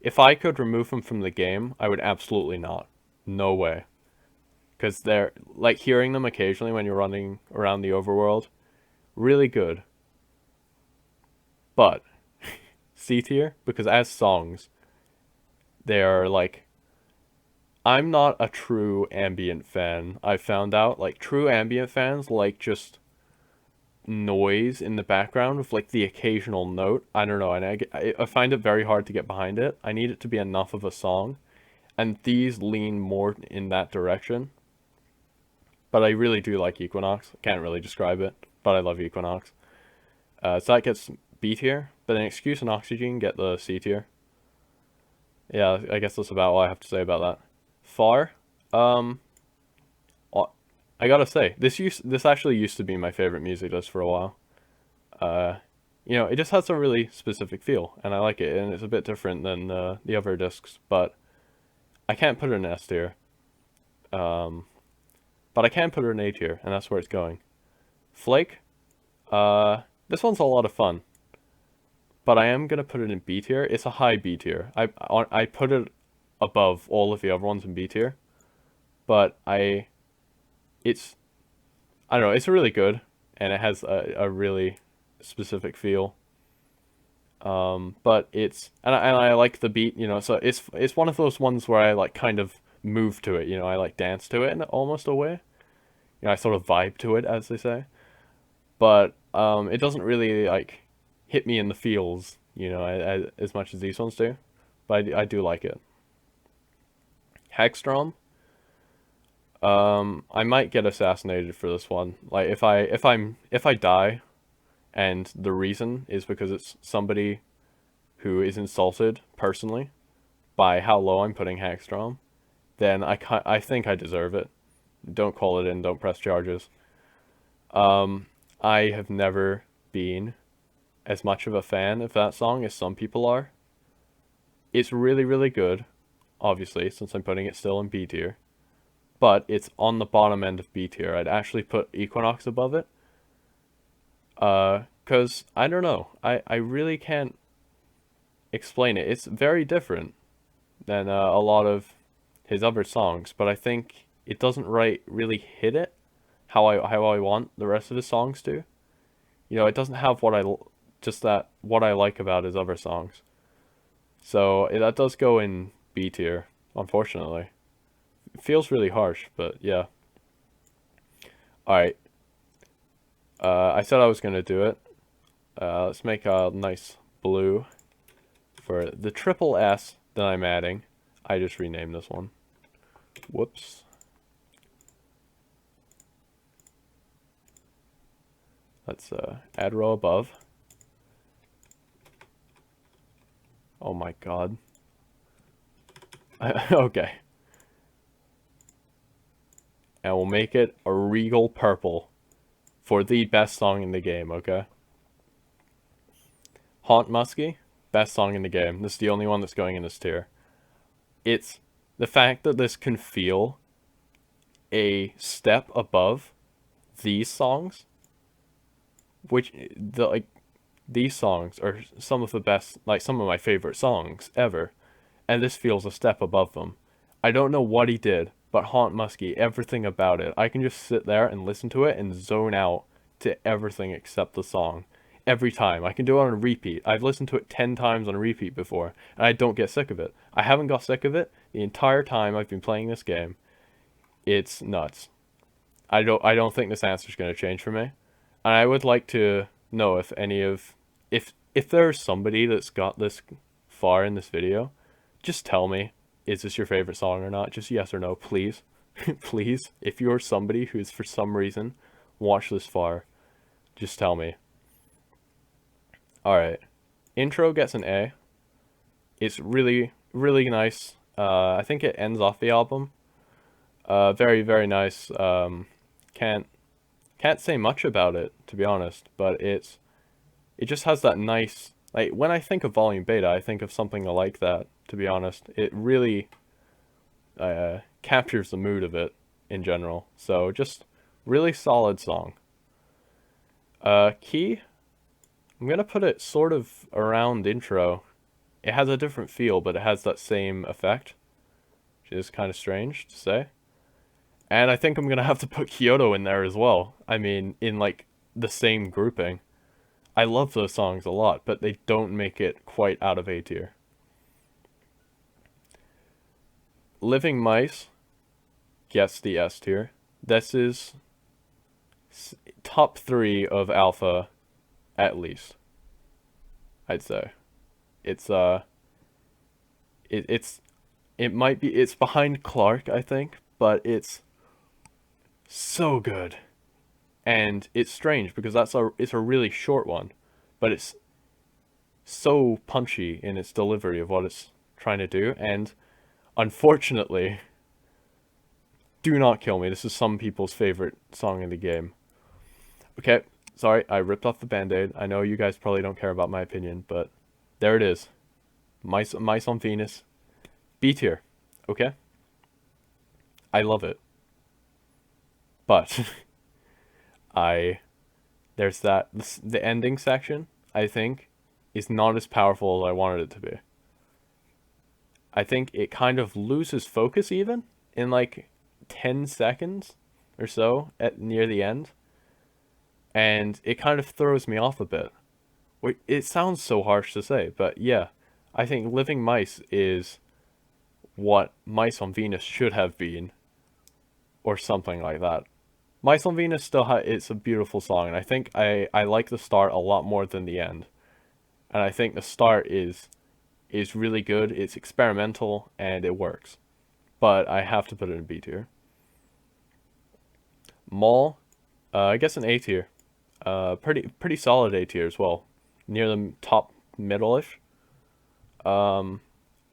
if I could remove them from the game, I would absolutely not. No way. Because they're like hearing them occasionally when you're running around the overworld, really good. But C tier because as songs, they are like I'm not a true ambient fan. I found out like true ambient fans like just noise in the background with like the occasional note. I don't know, and I find it very hard to get behind it. I need it to be enough of a song, and these lean more in that direction. But I really do like Equinox. I can't really describe it, but I love Equinox. So that gets B tier, but then Excuse and Oxygen get the C tier. Yeah, I guess that's about all I have to say about that. Far, um, I gotta say, this actually used to be my favorite music list for a while. Uh, it just has a really specific feel, and I like it, and it's a bit different than the other discs, but I can't put it in S tier. Um, but I can put it in A tier, and that's where it's going. Flake, this one's a lot of fun, but I am gonna put it in B tier. It's a high B tier. I put it above all of the other ones in B tier, but it's I don't know, it's really good, and it has a really specific feel. But and I like the beat, so it's one of those ones where I like kind of move to it, I like dance to it in almost a way. I sort of vibe to it, as they say. But it doesn't really like hit me in the feels, as much as these ones do. But I do like it. Hagstrom, I might get assassinated for this one. Like if I die, and the reason is because it's somebody who is insulted personally by how low I'm putting Hagstrom, then I think I deserve it. Don't call it in. Don't press charges. I have never been as much of a fan of that song as some people are. It's really, really good, obviously, since I'm putting it still in B tier. But it's on the bottom end of B tier. I'd actually put Equinox above it. Cause I don't know. I really can't explain it. It's very different than a lot of his other songs, but I think it doesn't really hit it how I want the rest of his songs to. It doesn't have what I like about his other songs. So that does go in B tier, unfortunately. It feels really harsh, but yeah. All right. I said I was gonna do it. Let's make a nice blue for the triple S that I'm adding. I just renamed this one. Whoops. Let's add row above. Oh my god. Okay. And we'll make it a regal purple for the best song in the game, okay? Haunt Muskie, best song in the game. This is the only one that's going in this tier. It's the fact that this can feel a step above these songs, which these songs are some of the best, like some of my favorite songs ever, and this feels a step above them. I don't know what he did, but Haunt Muskie, everything about it, I can just sit there and listen to it and zone out to everything except the song. Every time. I can do it on a repeat. I've listened to it 10 times on a repeat before, and I don't get sick of it. I haven't got sick of it the entire time I've been playing this game. It's nuts. I don't think this answer's going to change for me. And I would like to know if there's somebody that's got this far in this video, just tell me, is this your favorite song or not? Just yes or no, please. Please, if you're somebody who's for some reason watched this far, just tell me. Alright. Intro gets an A. It's really, really nice. I think it ends off the album. Very, very nice. Can't can't say much about it, to be honest, but it just has that nice, like when I think of Volume Beta, I think of something like that, to be honest. It really captures the mood of it in general. So just really solid song. Key, I'm gonna put it sort of around intro. It has a different feel, but it has that same effect, which is kind of strange to say. And I think I'm gonna have to put Kyoto in there as well. I mean, in like the same grouping. I love those songs a lot, but they don't make it quite out of A tier. Living Mice gets the S tier. This is top 3 of Alpha, at least. I'd say. It's it, it's it might be it's behind Clark, I think, but it's so good. And it's strange because it's a really short one, but it's so punchy in its delivery of what it's trying to do. And unfortunately, do not kill me. This is some people's favorite song in the game. Okay, sorry, I ripped off the band-aid. I know you guys probably don't care about my opinion, but there it is. Mice on Venus. B tier. Okay? I love it. But I there's the ending section, I think, is not as powerful as I wanted it to be. I think it kind of loses focus even in like 10 seconds or so at near the end, and it kind of throws me off a bit. It sounds so harsh to say, but yeah, I think Living Mice is what Mice on Venus should have been, or something like that. Mice on Venus it's a beautiful song, and I think I like the start a lot more than the end. And I think the start is really good. It's experimental and it works. But I have to put it in B tier. Mall, I guess an A tier. Pretty solid A tier as well. Near the top middle-ish. I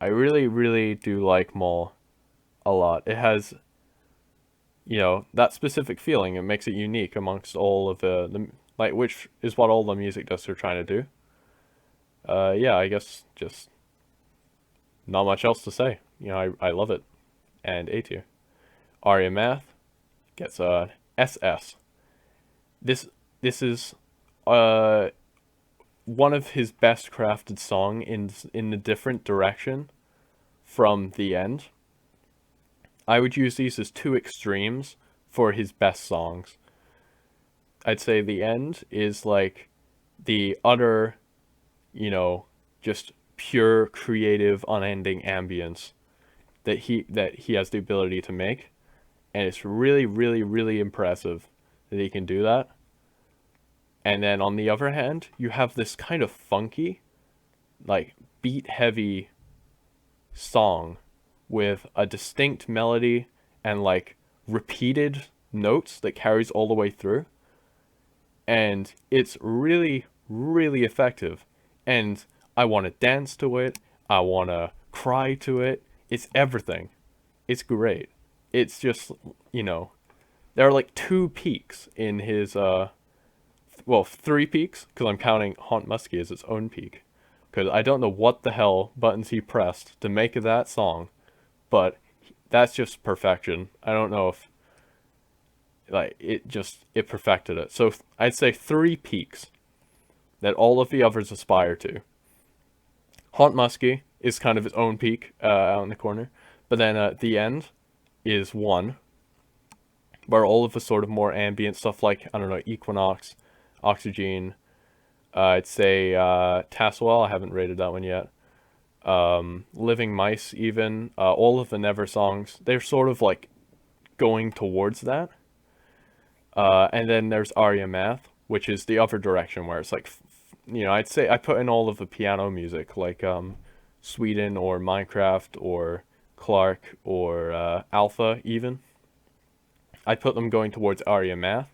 really, really do like Mall a lot. It has, that specific feeling. It makes it unique amongst all of the like, which is what all the music does they're trying to do. Yeah, I guess just not much else to say. I love it. And A tier. Aria Math gets a SS. This is uh one of his best crafted song in a different direction from the end. I would use these as two extremes for his best songs. I'd say the end is like the utter, just pure creative unending ambience that he has the ability to make, and it's really, really, really impressive that he can do that. And then on the other hand, you have this kind of funky, like beat heavy song with a distinct melody and like repeated notes that carries all the way through. And it's really, really effective. And I want to dance to it. I want to cry to it. It's everything. It's great. It's just, there are like two peaks in his, well, three peaks, because I'm counting Haunt Muskie as its own peak. Because I don't know what the hell buttons he pressed to make that song, but that's just perfection. I don't know if, like, it perfected it. So I'd say three peaks that all of the others aspire to. Haunt Muskie is kind of its own peak out in the corner, but then at the end is one, where all of the sort of more ambient stuff like, I don't know, Equinox, Oxygen, I'd say Tasswell, I haven't rated that one yet. Living Mice even, all of the Never songs, they're sort of like going towards that. And then there's Aria Math, which is the other direction where it's like, I'd say I put in all of the piano music like Sweden or Minecraft or Clark or Alpha even. I put them going towards Aria Math.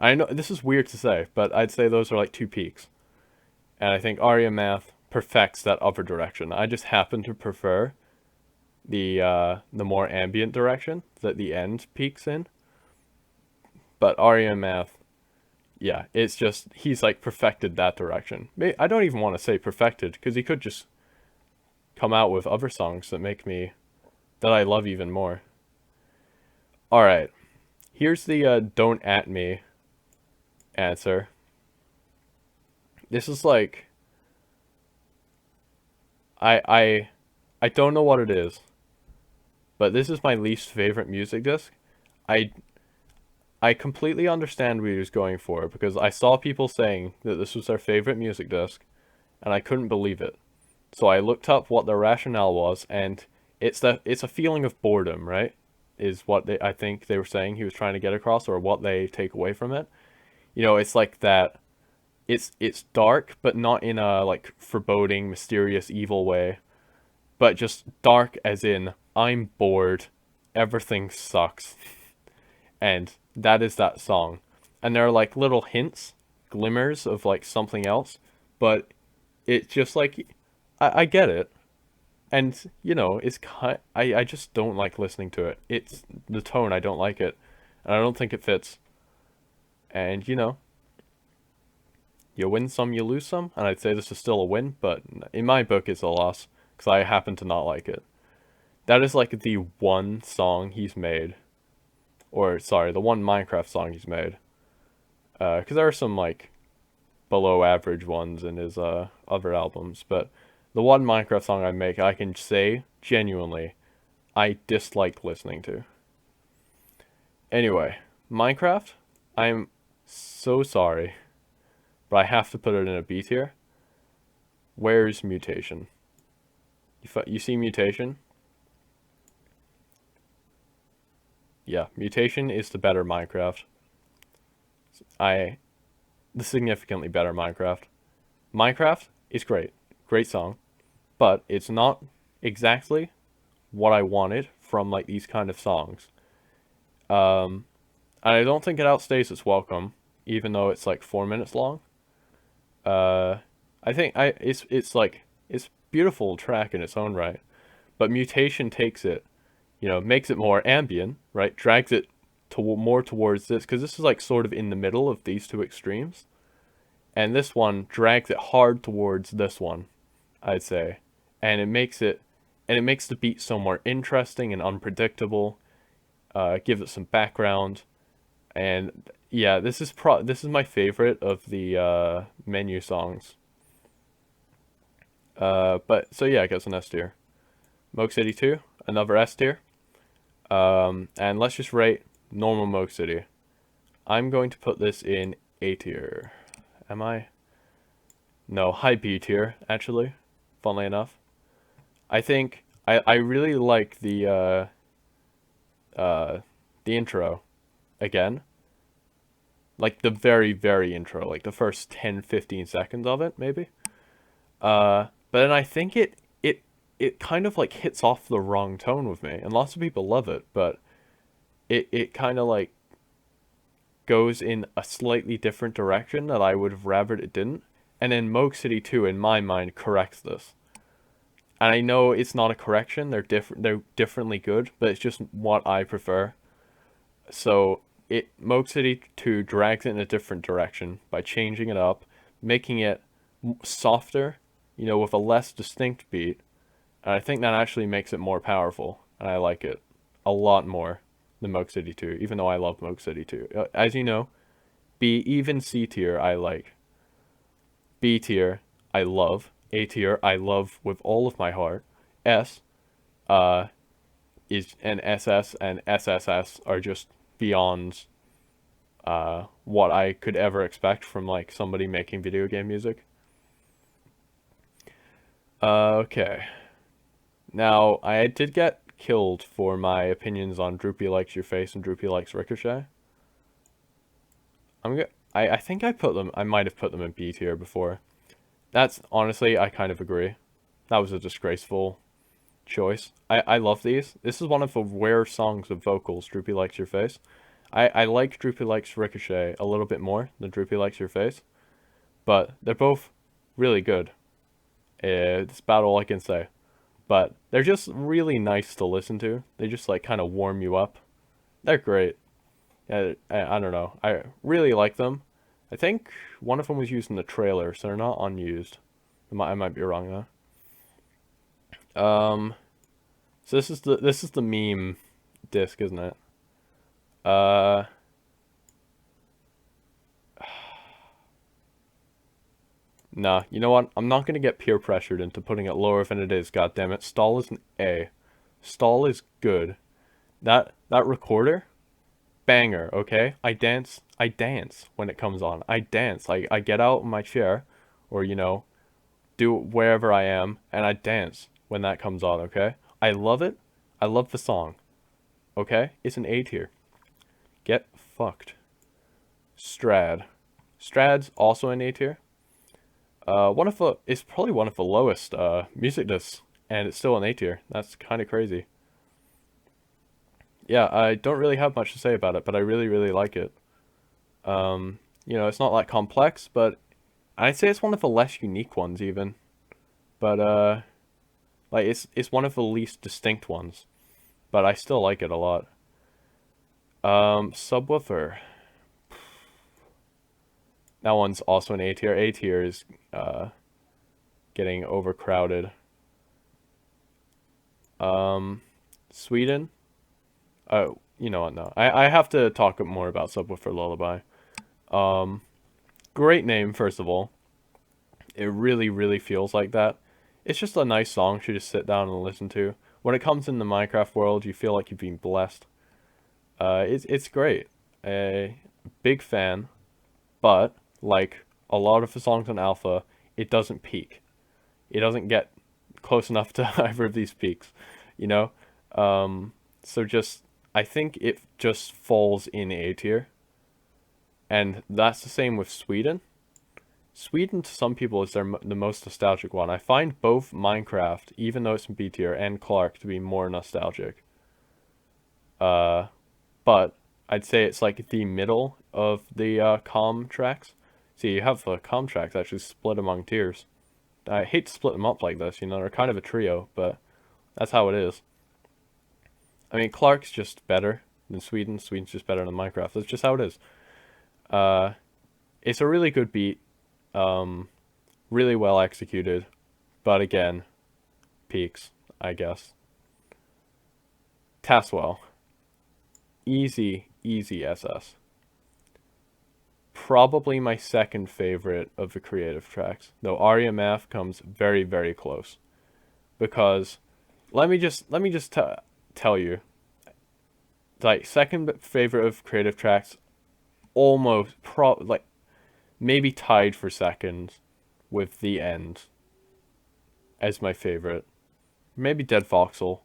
I know this is weird to say, but I'd say those are like two peaks. And I think Aria Math perfects that upper direction. I just happen to prefer the more ambient direction that the end peaks in. But REM Math, yeah, it's just he's like perfected that direction. I don't even want to say perfected because he could just come out with other songs that I love even more. All right, here's the don't at me answer. This is like I I I don't know what it is, but this is my least favorite music disc. I I completely understand what he was going for because I saw people saying that this was their favorite music disc, and I couldn't believe it. So I looked up what their rationale was, and it's a feeling of boredom, right? Is what I think they were saying he was trying to get across, or what they take away from it. It's like that. It's dark, but not in a like foreboding, mysterious, evil way, but just dark as in I'm bored, everything sucks, and that is that song. And there are like little hints, glimmers of like something else, but it's just like I get it. And it's I just don't like listening to it. It's the tone, I don't like it. And I don't think it fits. And you win some, you lose some, and I'd say this is still a win, but in my book it's a loss because I happen to not like it. That is like the one song he's made, or sorry, the one Minecraft song he's made. Because there are some like below average ones in his other albums, but the one Minecraft song I make, I can say genuinely, I dislike listening to. Anyway, Minecraft, I'm so sorry, but I have to put it in a B tier. Where's Mutation? You see Mutation? Yeah, Mutation is the better Minecraft. The significantly better Minecraft. Minecraft is great. Great song. But it's not exactly what I wanted from like these kind of songs. And I don't think it outstays its welcome, even though it's like 4 minutes long. Uh, I think it's like it's beautiful track in its own right, but Mutation takes it, makes it more ambient, right? Drags it to more towards this because this is like sort of in the middle of these two extremes, and this one drags it hard towards this one, I'd say, and it makes the beat so more interesting and unpredictable. Gives it some background, and yeah, this is my favorite of the menu songs. But so yeah, I guess an S tier. Moke City 2, another S tier. And let's just rate normal Moke City. I'm going to put this in A tier. Am I? No, high B tier, actually. Funnily enough. I think I really like the intro again. Like the very, very intro, like the first 10-15 seconds of it, maybe. But then I think it kind of like hits off the wrong tone with me, and lots of people love it, but it kind of like goes in a slightly different direction that I would have rather it didn't. And then Moke City 2, in my mind, corrects this. And I know it's not a correction; they're differently good, but it's just what I prefer. So Moke City 2 drags it in a different direction by changing it up, making it softer, with a less distinct beat. And I think that actually makes it more powerful, and I like it a lot more than Moke City 2, even though I love Moke City 2. As you know, B, even C tier, I like. B tier, I love. A tier, I love with all of my heart. S, uh, and SS and SSS are just beyond what I could ever expect from like somebody making video game music. Okay. Now, I did get killed for my opinions on Droopy Likes Your Face and Droopy Likes Ricochet. I think I might have put them in B tier before. That's honestly, I kind of agree. That was a disgraceful choice. I love these. This is one of the rare songs with vocals, Droopy Likes Your Face. I like Droopy Likes Ricochet a little bit more than Droopy Likes Your Face, but they're both really good. It's about all I can say. But they're just really nice to listen to. They just like kind of warm you up. They're great. I don't know. I really like them. I think one of them was used in the trailer, so they're not unused. I might be wrong though. So this is the meme disc, isn't it? Uh, nah. You know what? I'm not gonna get peer pressured into putting it lower than it is. God damn it. Stall is an A. Stall is good. That recorder, banger. Okay. I dance when it comes on. I dance. I get out of my chair, or do wherever I am, and I dance when that comes on. Okay. I love it. I love the song. Okay. It's an A tier. Get fucked. Strad. Strad's also an A tier. It's probably one of the lowest music discs, and it's still an A tier. That's kind of crazy. Yeah, I don't really have much to say about it, but I really, really like it. It's not that complex, but I'd say it's one of the less unique ones even. But like it's one of the least distinct ones, but I still like it a lot. Subwoofer. That one's also an A tier. A tier is getting overcrowded. Sweden. Oh, you know what? No, I have to talk more about Subwoofer Lullaby. Great name, first of all. It really, really feels like that. It's just a nice song to just sit down and listen to. When it comes in the Minecraft world, you feel like you've been blessed. It's great. A big fan, but like a lot of the songs on Alpha, it doesn't peak. It doesn't get close enough to either of these peaks, you know. So just I think it just falls in A tier, and that's the same with Sweden. Sweden to some people is the most nostalgic one. I find both Minecraft, even though it's in B tier, and Clark to be more nostalgic. Uh, but I'd say it's like the middle of the calm tracks. See, you have the calm tracks actually split among tiers. I hate to split them up like this, they're kind of a trio, but that's how it is. I mean, Clark's just better than Sweden. Sweden's just better than Minecraft. That's just how it is. Uh, it's a really good beat. Really well executed, but again, peaks, I guess. Taswell, easy, easy SS. Probably my second favorite of the creative tracks, though REMF comes very, very close. Because let me just tell you, like second favorite of creative tracks, almost like maybe tied for second with The End as my favorite. Maybe Dead Voxel.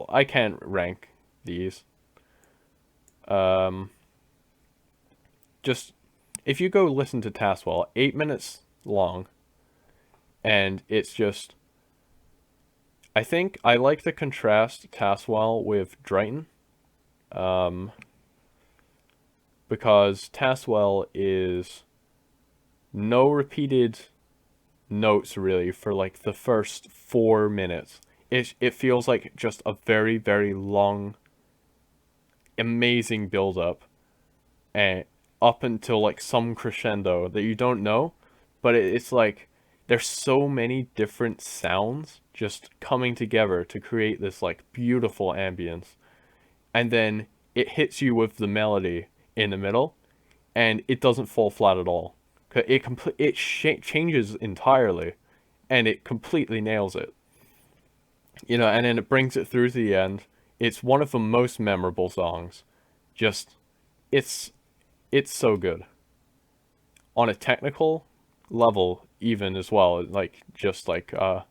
I can't rank these. Um, just if you go listen to Taswell, 8 minutes long, and it's just. I think I like to contrast Taswell with Drayton, um, because Taswell is no repeated notes really for like the first 4 minutes. It feels like just a very, very long, amazing build up, and up until like some crescendo that you don't know, but it's like there's so many different sounds just coming together to create this like beautiful ambience, and then it hits you with the melody in the middle, and it doesn't fall flat at all. It changes entirely, and it completely nails it. And then it brings it through to the end. It's one of the most memorable songs. Just, it's it's so good on a technical level, even as well. Like just like how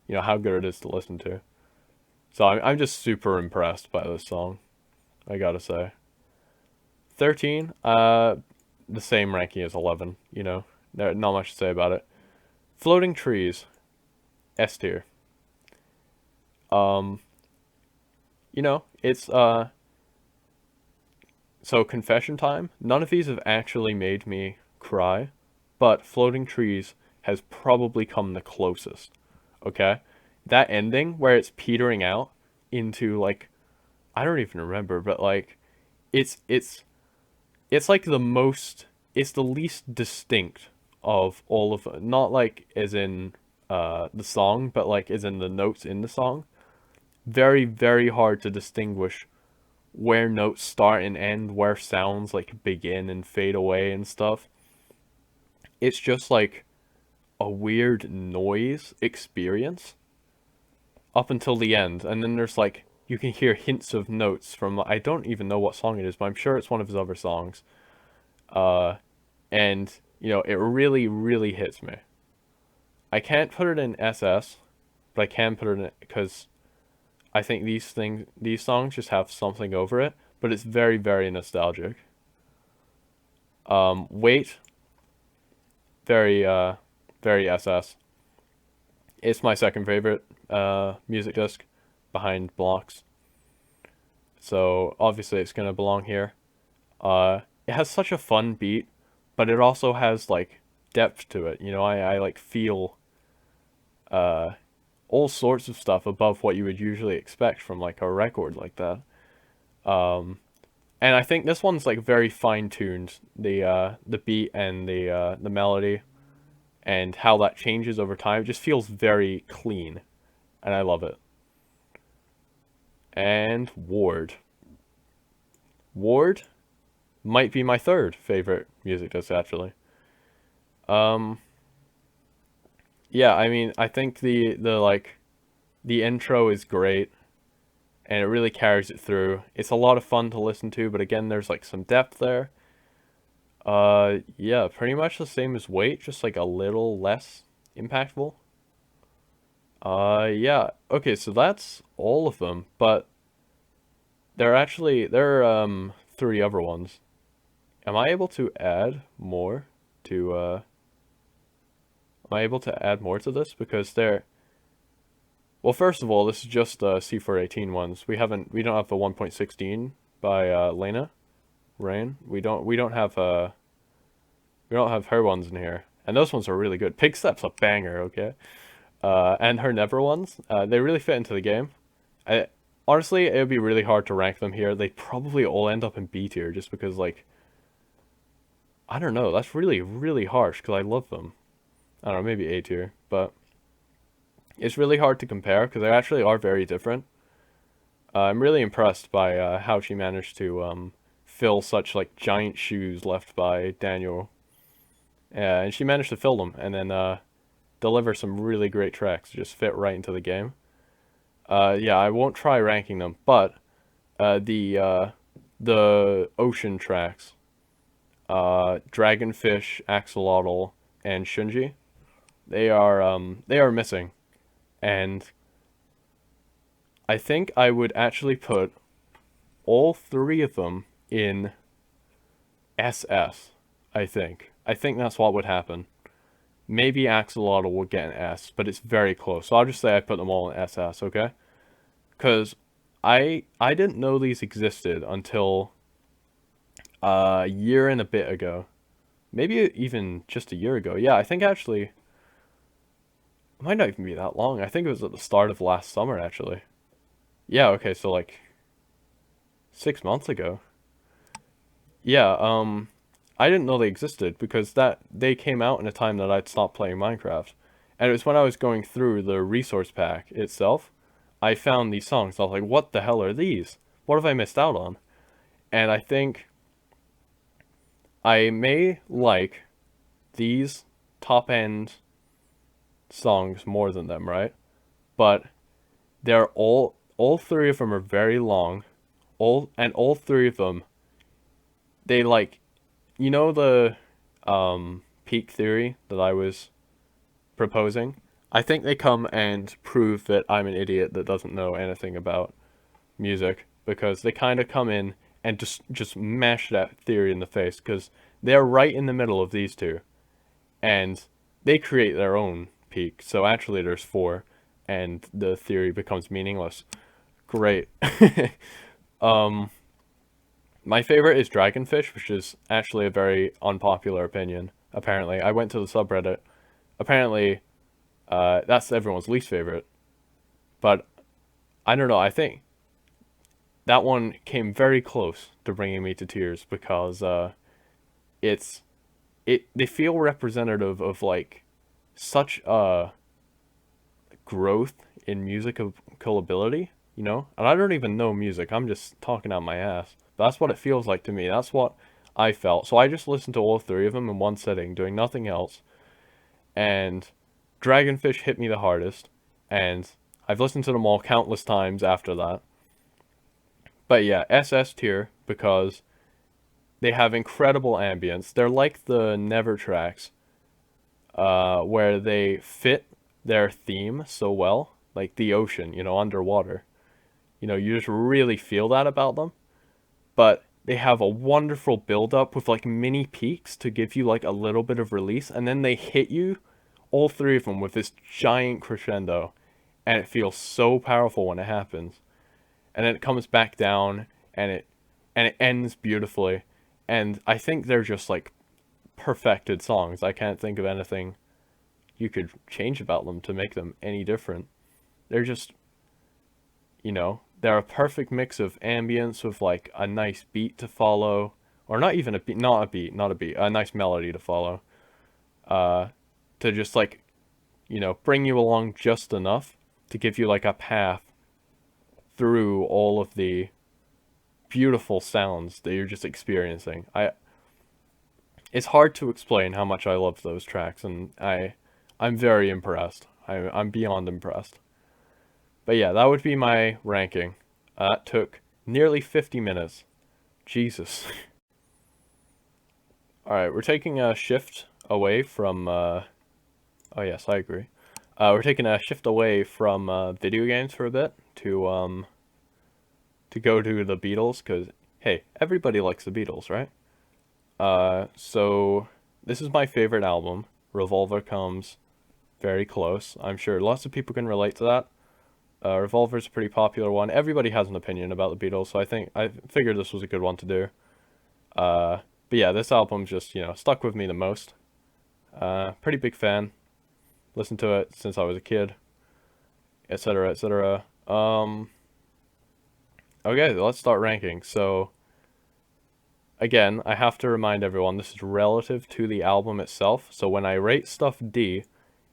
good it is to listen to. So I'm just super impressed by this song. I gotta say. 13, the same ranking as 11. There's not much to say about it. Floating Trees, S tier. Um, it's so confession time. None of these have actually made me cry, but Floating Trees has probably come the closest. Okay? That ending where it's petering out into like I don't even remember, but like it's it's it's like the most it's the least distinct of all of it. Not like as in the song, but like as in the notes in the song. Very, very hard to distinguish where notes start and end, where sounds like begin and fade away and stuff. It's just like a weird noise experience up until the end, and then there's like you can hear hints of notes from I don't even know what song it is, but I'm sure it's one of his other songs. Uh, and it really, really hits me. I can't put it in SS, but I can put it in because I think these songs just have something over it, but it's very, very nostalgic. Wait, very, very SS. It's my second favorite music disc behind Blocks. So obviously it's gonna belong here. It has such a fun beat, but it also has like depth to it. I like feel uh all sorts of stuff above what you would usually expect from like a record like that. Um, and I think this one's like very fine tuned. The beat and the melody and how that changes over time just feels very clean, and I love it. And Ward might be my third favorite music disc actually. Um, yeah, I mean, I think the intro is great and it really carries it through. It's a lot of fun to listen to, but again, there's like some depth there. Yeah, pretty much the same as Wait, just like a little less impactful. Yeah. Okay, so that's all of them, but there are three other ones. Am I able to add more to am I able to add more to this? Because well, first of all, this is just C418 ones. We don't have the 1.16 by Lena Rain. We don't have her ones in here. And those ones are really good. Pig Step's a banger, okay? And her Never ones, they really fit into the game. I honestly, it would be really hard to rank them here. They'd probably all end up in B tier just because like I don't know, that's really really harsh because I love them. I don't know, maybe A tier, but it's really hard to compare because they actually are very different. I'm really impressed by how she managed to fill such like giant shoes left by Daniel. And she managed to fill them and then deliver some really great tracks, just fit right into the game. Yeah, I won't try ranking them, but uh, the uh, the ocean tracks, Dragonfish, Axolotl, and Shunji, they are missing, and I think I would actually put all three of them in SS. I think that's what would happen. Maybe Axolotl will get an S, but it's very close. So I'll just say I put them all in SS, okay? Because I didn't know these existed until a year and a bit ago. Maybe even just a year ago. Yeah, I think actually it might not even be that long. I think it was at the start of last summer actually. Yeah, okay, so like 6 months ago. Yeah, I didn't know they existed because that they came out in a time that I'd stopped playing Minecraft. And it was when I was going through the resource pack itself, I found these songs. I was like, what the hell are these? What have I missed out on? And I think I may like these top end songs more than them, right? But they're all three of them are very long. All three of them they like the peak theory that I was proposing. I think they come and prove that I'm an idiot that doesn't know anything about music because they kind of come in and just mash that theory in the face because they're right in the middle of these two and they create their own peak. So actually there's four and the theory becomes meaningless. Great. um my favorite is Dragonfish, which is actually a very unpopular opinion. Apparently, I went to the subreddit. Apparently, That's everyone's least favorite. But I don't know. I think that one came very close to bringing me to tears because it's they feel representative of like such growth in musical ability, you know? And I don't even know music. I'm just talking out my ass. But that's what it feels like to me. That's what I felt. So I just listened to all three of them in one sitting, doing nothing else. And Dragonfish hit me the hardest. And I've listened to them all countless times after that. But yeah, SS tier because they have incredible ambience. They're like the Never tracks, where they fit their theme so well, like the ocean, you know, underwater. You know, you just really feel that about them. But they have a wonderful build up with like mini peaks to give you like a little bit of release, and then they hit you, all three of them, with this giant crescendo, and it feels so powerful when it happens. And then it comes back down, and it ends beautifully. And I think they're just like perfected songs. I can't think of anything you could change about them to make them any different. They're just, you know, they're a perfect mix of ambience with like a nice beat to follow, or not even a beat, not a beat, a nice melody to follow, uh, to just like, you know, bring you along just enough to give you like a path through all of the beautiful sounds that you're just experiencing. It's hard to explain how much I love those tracks, and I'm very impressed. I'm beyond impressed. But yeah, that would be my ranking. That took nearly 50 minutes. Jesus. Alright, we're taking a shift away from, oh yes, I agree. We're taking a shift away from, video games for a bit to go to the Beatles, because, hey, everybody likes the Beatles, right? So, this is my favorite album. Revolver comes very close. I'm sure lots of people can relate to that. Revolver's a pretty popular one. Everybody has an opinion about the Beatles, so I figured this was a good one to do. But yeah, this album just, you know, stuck with me the most. Pretty big fan. Listened to it since I was a kid, etc., etc. Okay, let's start ranking. So, again, I have to remind everyone this is relative to the album itself. So when I rate stuff D,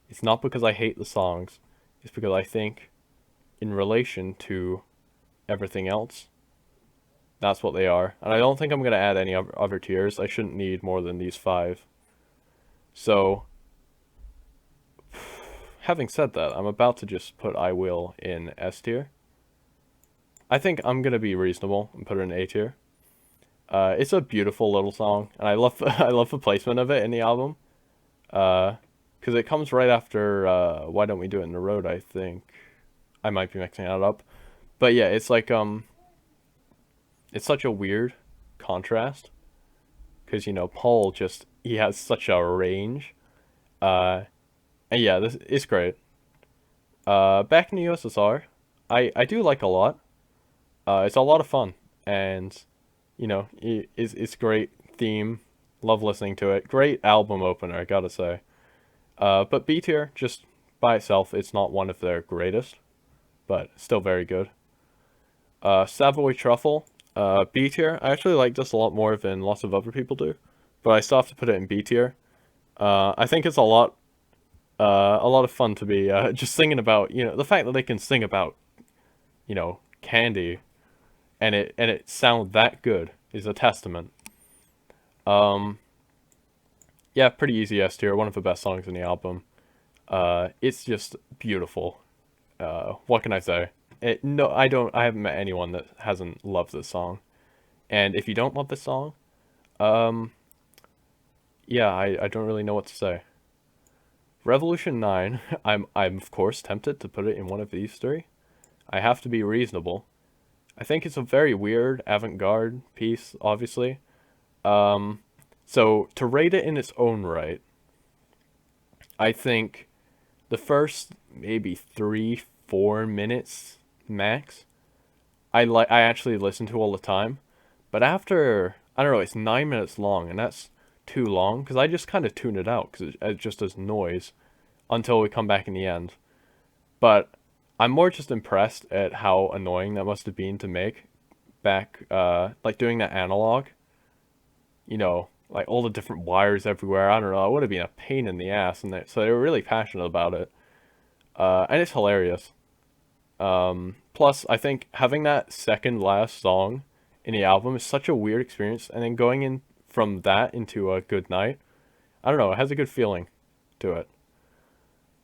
it's not because I hate the songs. It's because I think in relation to everything else, that's what they are. And I don't think I'm going to add any other tiers. I shouldn't need more than these five. So, having said that, I'm about to just put I Will in S tier. I think I'm going to be reasonable and put it in A tier. It's a beautiful little song, and I love I love the placement of it in the album. Because it comes right after Why Don't We Do It in the Road, I think. I might be mixing that up. But yeah, it's like it's such a weird contrast because you know Paul just he has such a range. And yeah, this is great. Back in the USSR, I do like a lot. It's a lot of fun, and you know it's great theme. Love listening to it. Great album opener, I gotta say. But B tier, just by itself, it's not one of their greatest, but still very good. Savoy Truffle, B tier. I actually like this a lot more than lots of other people do, but I still have to put it in B tier. I think it's a lot of fun to be just singing about, you know, the fact that they can sing about, you know, candy, and it sound that good is a testament. Um, yeah, pretty easy S tier. One of the best songs in the album. It's just beautiful. What can I say? No, I don't. I haven't met anyone that hasn't loved this song. And if you don't love this song, um, yeah, I don't really know what to say. Revolution 9, I'm of course tempted to put it in one of these three. I have to be reasonable. I think it's a very weird avant-garde piece, obviously. Um, so to rate it in its own right, I think the first maybe 3-4 minutes max, I actually listen to all the time. But after I don't know, it's 9 minutes long, and that's too long because I just kind of tune it out because it just does noise. until we come back in the end. But I'm more just impressed at how annoying that must have been to make back, like doing that analog, like all the different wires everywhere. I don't know, it would have been a pain in the ass, and so they were really passionate about it. And it's hilarious. Plus, I think having that second last song in the album is such a weird experience, and then going in from that into a good night, I don't know, it has a good feeling to it.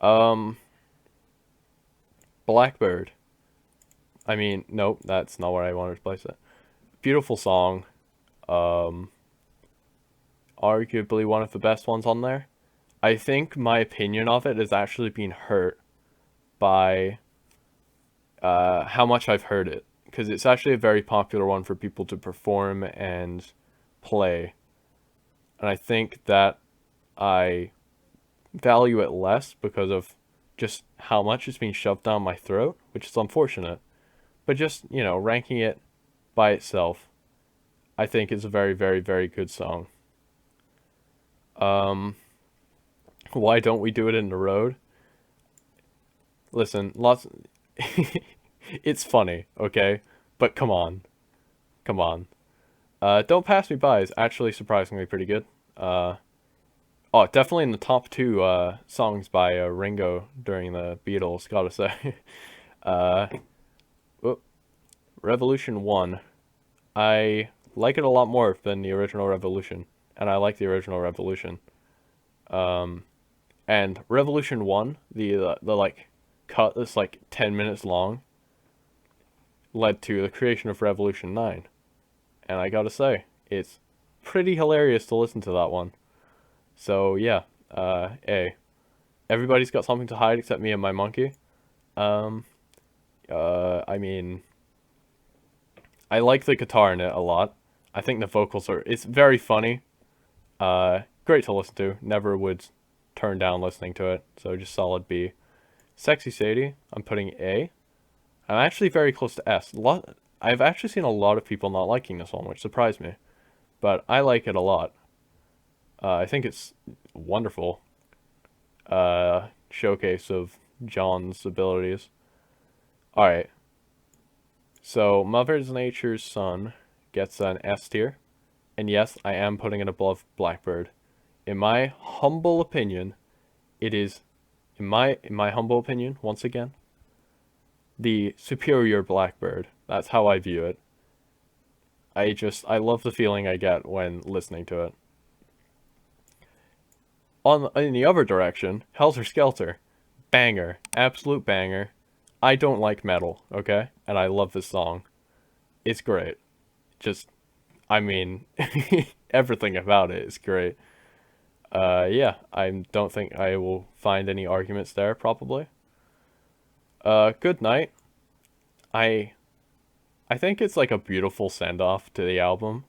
Um, Blackbird. I mean, nope, that's not where I wanted to place it. Beautiful song. Um, Arguably one of the best ones on there. I think my opinion of it is actually being hurt by how much I've heard it, because it's actually a very popular one for people to perform and play, and I think that I value it less because of just how much it's being shoved down my throat, which is unfortunate. But just, ranking it by itself, I think it's a very, very, very good song. Um, why don't we do it in the road? Listen, lots. It's funny, okay? But come on, come on. Don't Pass Me By is actually surprisingly pretty good. Uh, oh, definitely in the top two songs by Ringo during the Beatles. Gotta say. uh, whoop, Revolution One. I like it a lot more than the original Revolution, and I like the original Revolution. Um, and Revolution One, the like cut that's like 10 minutes long, led to the creation of Revolution 9. And I gotta say, it's pretty hilarious to listen to that one. So yeah, everybody's got something to hide except me and my monkey. Um, I mean, I like the guitar in it a lot. I think the vocals it's very funny. Great to listen to. Never would turn down listening to it. So just solid B. Sexy Sadie, I'm putting A. I'm actually very close to S. I've actually seen a lot of people not liking this one, which surprised me. But I like it a lot. I think it's wonderful. Showcase of John's abilities. Alright, so Mother Nature's Son gets an S tier. And yes, I am putting it above Blackbird. In my humble opinion, it is, in my humble opinion, once again, the superior Blackbird. That's how I view it. I love the feeling I get when listening to it. In the other direction, Helter Skelter. Banger. Absolute banger. I don't like metal, okay? And I love this song. It's great. Just, I mean, everything about it is great. Yeah, I don't think I will find any arguments there, probably. Good Night. I I think it's like a beautiful send off to the album.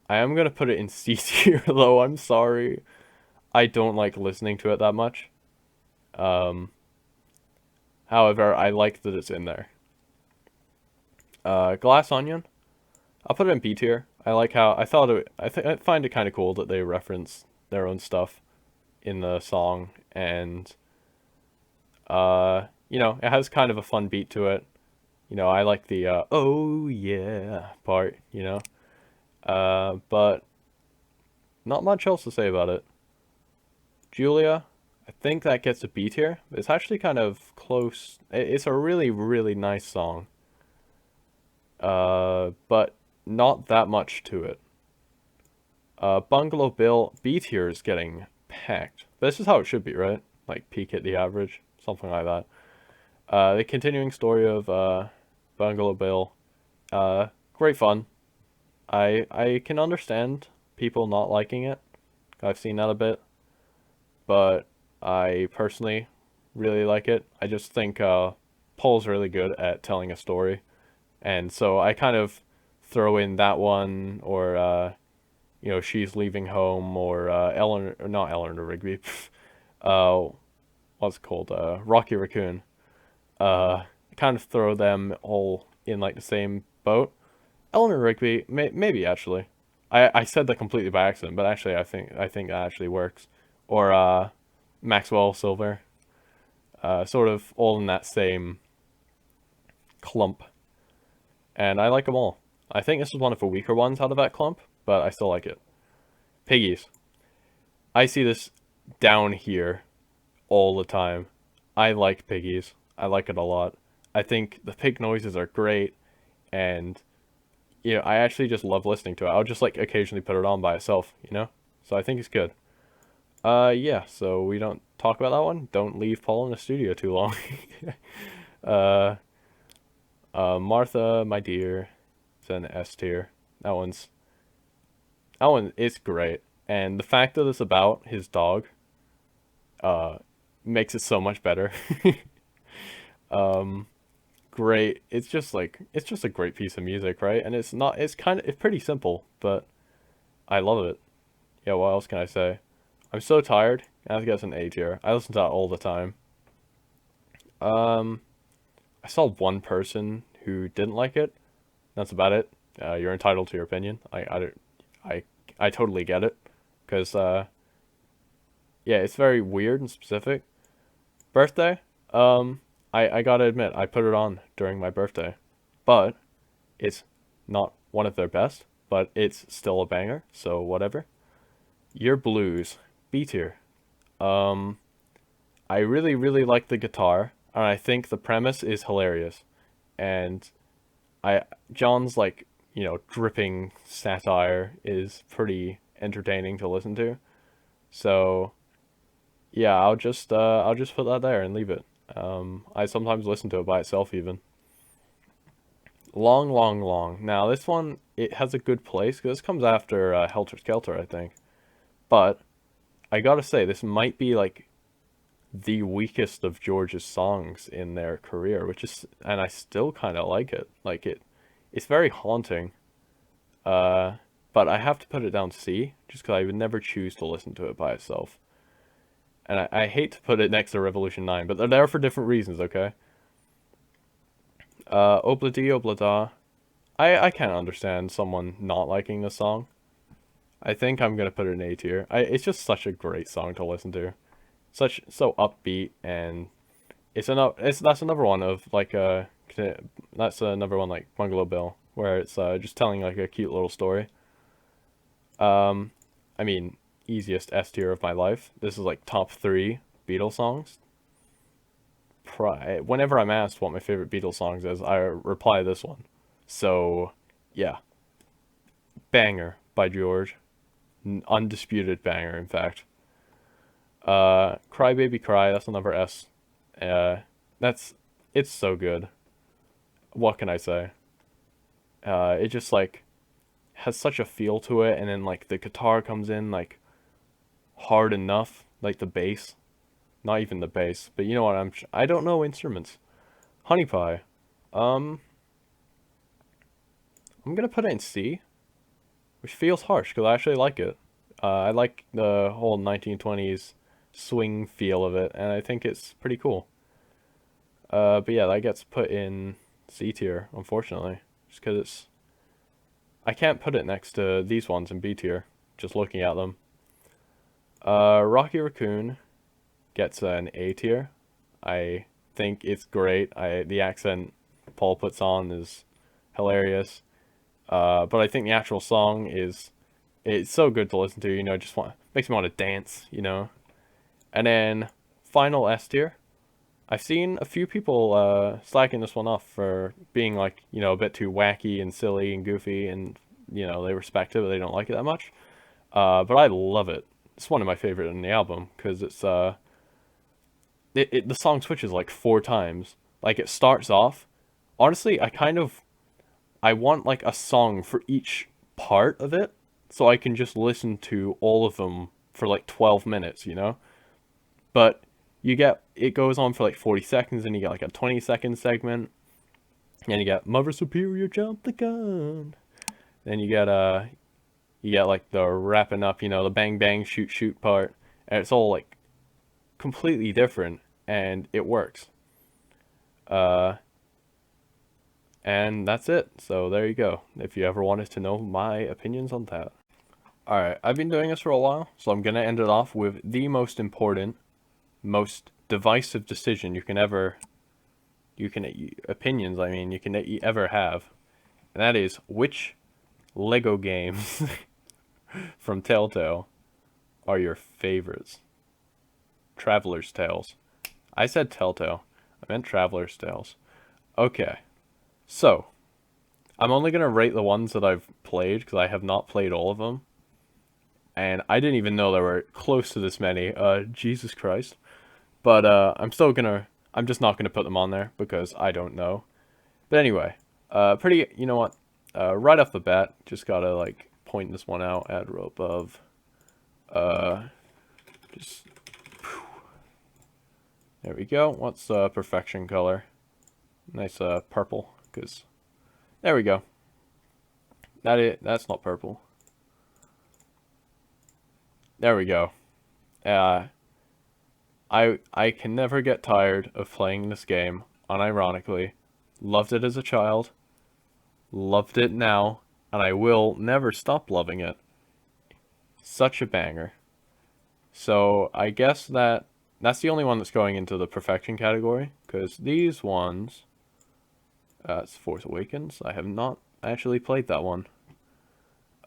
I am gonna put it in C tier though, I'm sorry. I don't like listening to it that much. Um, However, I like that it's in there. Glass Onion. I'll put it in B tier. I like how I find it kind of cool that they reference their own stuff in the song, and it has kind of a fun beat to it. I like the oh yeah part, but not much else to say about it. Julia, I think that gets a B tier. It's actually kind of close. It's a really, really nice song. But not that much to it. Bungalow Bill, B tier is getting packed. This is how it should be, right? Like peak at the average, something like that. The continuing story of Bungalow Bill, great fun. I can understand people not liking it. I've seen that a bit, but I personally really like it. I just think Paul's really good at telling a story, and so I kind of throw in that one, or She's Leaving Home, or Eleanor, or not Eleanor Rigby, uh, what's it called, Rocky Raccoon. Kind of throw them all in like the same boat. Eleanor Rigby, maybe actually. I said that completely by accident, but actually I think that actually works. Or Maxwell Silver. sort of all in that same clump, and I like them all. I think this is one of the weaker ones out of that clump, but I still like it. Piggies. I see this down here all the time. I like Piggies. I like it a lot. I think the pig noises are great, and I actually just love listening to it. I'll just like occasionally put it on by itself. So I think it's good. Yeah, so we don't talk about that one. Don't leave Paul in the studio too long. uh, Martha, my dear, it's an S tier. That one is great. And the fact that it's about his dog, uh, makes it so much better. um, Great. It's just a great piece of music, right? And it's pretty simple, but I love it. Yeah, what else can I say? I'm so tired. I have to get an A tier. I listen to that all the time. Um, I saw one person who didn't like it. That's about it. You're entitled to your opinion. I, I totally get it. Because, yeah, it's very weird and specific. Birthday? I gotta admit, I put it on during my birthday. But it's not one of their best, but it's still a banger, so whatever. Your Blues, B tier. Um, I really, really like the guitar, and I think the premise is hilarious. And I John's like, dripping satire is pretty entertaining to listen to. So yeah, I'll just put that there and leave it. I sometimes listen to it by itself even. Long, long, long. Now this one it has a good place because this comes after Helter Skelter, I think. But I gotta say, this might be like the weakest of George's songs in their career, and I still kind of like it. It's very haunting. Uh, but I have to put it down C, just because I would never choose to listen to it by itself. And I hate to put it next to Revolution 9, but they're there for different reasons, okay? Obla Di Obla Da. I can't understand someone not liking this song. I think I'm gonna put it in A tier. It's just such a great song to listen to. So upbeat, and that's another one of like that's another one like Bungalow Bill, where it's just telling like a cute little story. Um, I mean, easiest S tier of my life. This is like top three Beatles songs. Whenever I'm asked what my favorite Beatles songs is, I reply this one. So, yeah, banger by George, undisputed banger, in fact. Cry Baby Cry. That's another S. Uh, that's it's so good. What can I say? It just like has such a feel to it, and then like the guitar comes in like hard enough, like the bass. Not even the bass, but you know what? I don't know instruments. Honey Pie. Um, I'm gonna put it in C, which feels harsh because I actually like it. I like the whole 1920s swing feel of it, and I think it's pretty cool. But yeah, that gets put in C tier, unfortunately, just because I can't put it next to these ones in B tier, just looking at them. Rocky Raccoon gets an A tier. I think it's great. The accent Paul puts on is hilarious. But I think the actual song it's so good to listen to. Just makes me want to dance. And then final S tier. I've seen a few people slacking this one off for being like a bit too wacky and silly and goofy, and they respect it, but they don't like it that much. But I love it. It's one of my favorite in the album because the song switches like four times. Like it starts off. Honestly, I want like a song for each part of it, so I can just listen to all of them for like 12 minutes. But it goes on for like 40 seconds, and you get like a 20-second segment, and you get Mother Superior jump the gun. Then you get like the wrapping up, the bang bang shoot shoot part, and it's all like completely different, and it works. Uh, and that's it. So there you go. If you ever wanted to know my opinions on that. All right, I've been doing this for a while, so I'm gonna end it off with the most important, most divisive decision opinions, I mean, you can ever have. And that is, which Lego games from Telltale are your favorites? Traveler's Tales. I said Telltale. I meant Traveler's Tales. Okay. So, I'm only going to rate the ones that I've played, because I have not played all of them. And I didn't even know there were close to this many. Jesus Christ. But, I'm just not gonna put them on there, because I don't know. But anyway, you know what? Right off the bat, just gotta, like, point this one out, add row above. Just... There we go. What's, perfection color? Nice, purple, because... There we go. That's not purple. There we go. I can never get tired of playing this game, unironically. Loved it as a child, loved it now, and I will never stop loving it. Such a banger. So I guess that's the only one that's going into the perfection category, because these ones, it's Force Awakens. I have not actually played that one.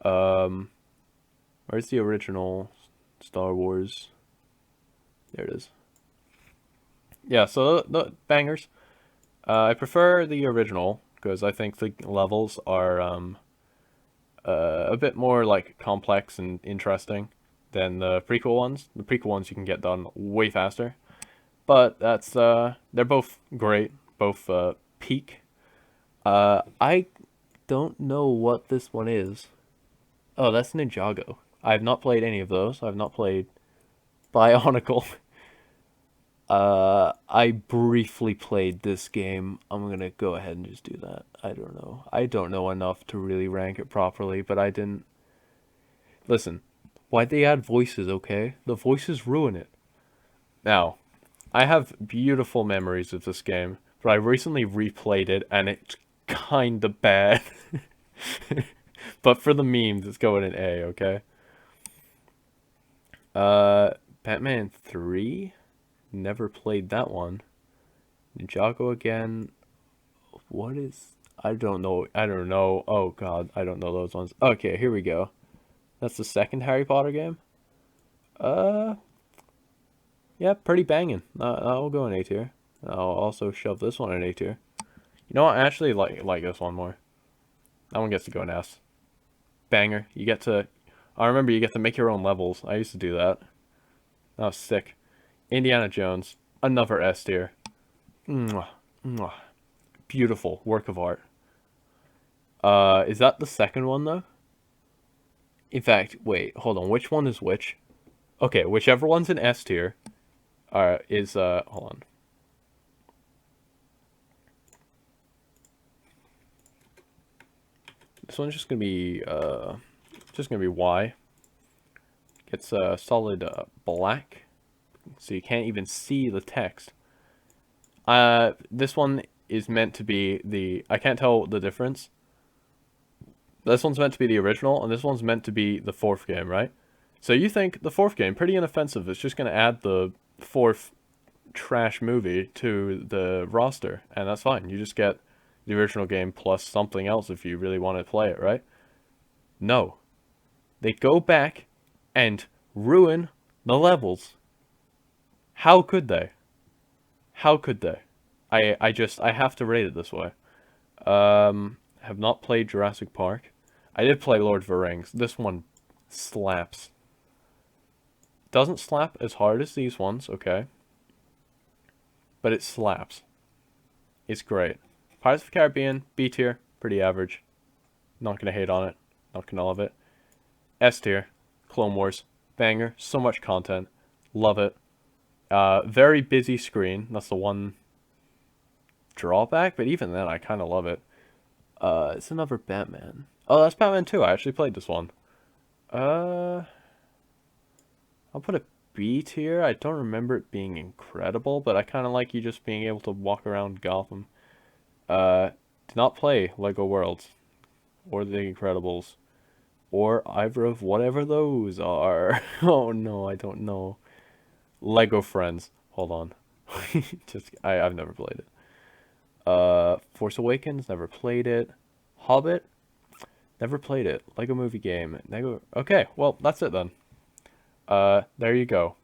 Where's the original Star Wars? There it is. Yeah, so the bangers. I prefer the original because I think the levels are a bit more like complex and interesting than the prequel ones. The prequel ones you can get done way faster, but they're both great, both peak. I don't know what this one is. Oh, that's Ninjago. I have not played any of those. I've not played Bionicle. I briefly played this game. I'm gonna go ahead and just do that. I don't know. I don't know enough to really rank it properly, but I didn't... Listen, why'd they add voices, okay? The voices ruin it. Now, I have beautiful memories of this game, but I recently replayed it, and it's kinda bad. But for the memes, it's going in A, okay? Batman 3? Never played that one. Ninjago again. What is... I don't know. I don't know. Oh, God. I don't know those ones. Okay, here we go. That's the second Harry Potter game? Yeah, pretty banging. I'll go in A tier. I'll also shove this one in A tier. You know what? I actually like this one more. That one gets to go in S. Banger. You get to... I remember you get to make your own levels. I used to do that. That was sick. Indiana Jones. Another S tier. Mwah, mwah. Beautiful work of art. Is that the second one, though? In fact, wait, hold on. Which one is which? Okay, whichever one's in S tier hold on. This one's just gonna be Y. It's a solid black, so you can't even see the text. This one is meant to be the... I can't tell the difference. This one's meant to be the original, and this one's meant to be the fourth game, right? So you think the fourth game, pretty inoffensive, it's just going to add the fourth trash movie to the roster, and that's fine. You just get the original game plus something else if you really want to play it, right? No. They go back and ruin the levels. How could they? How could they? I have to rate it this way. Have not played Jurassic Park. I did play Lord of the Rings. This one slaps. Doesn't slap as hard as these ones, okay? But it slaps. It's great. Pirates of the Caribbean, B tier, pretty average. Not gonna hate on it. Not gonna love it. S tier, Clone Wars, banger, so much content. Love it. Very busy screen. That's the one drawback, but even then, I kind of love it. It's another Batman. Oh, that's Batman 2. I actually played this one. I'll put a B tier. I don't remember it being incredible, but I kind of like you just being able to walk around Gotham. Did not play Lego Worlds, or The Incredibles, or either of whatever those are. Oh no, I don't know. Lego Friends. Hold on. I've never played it. Force Awakens, never played it. Hobbit, never played it. Lego Movie game. Lego. Okay, well, that's it then. There you go.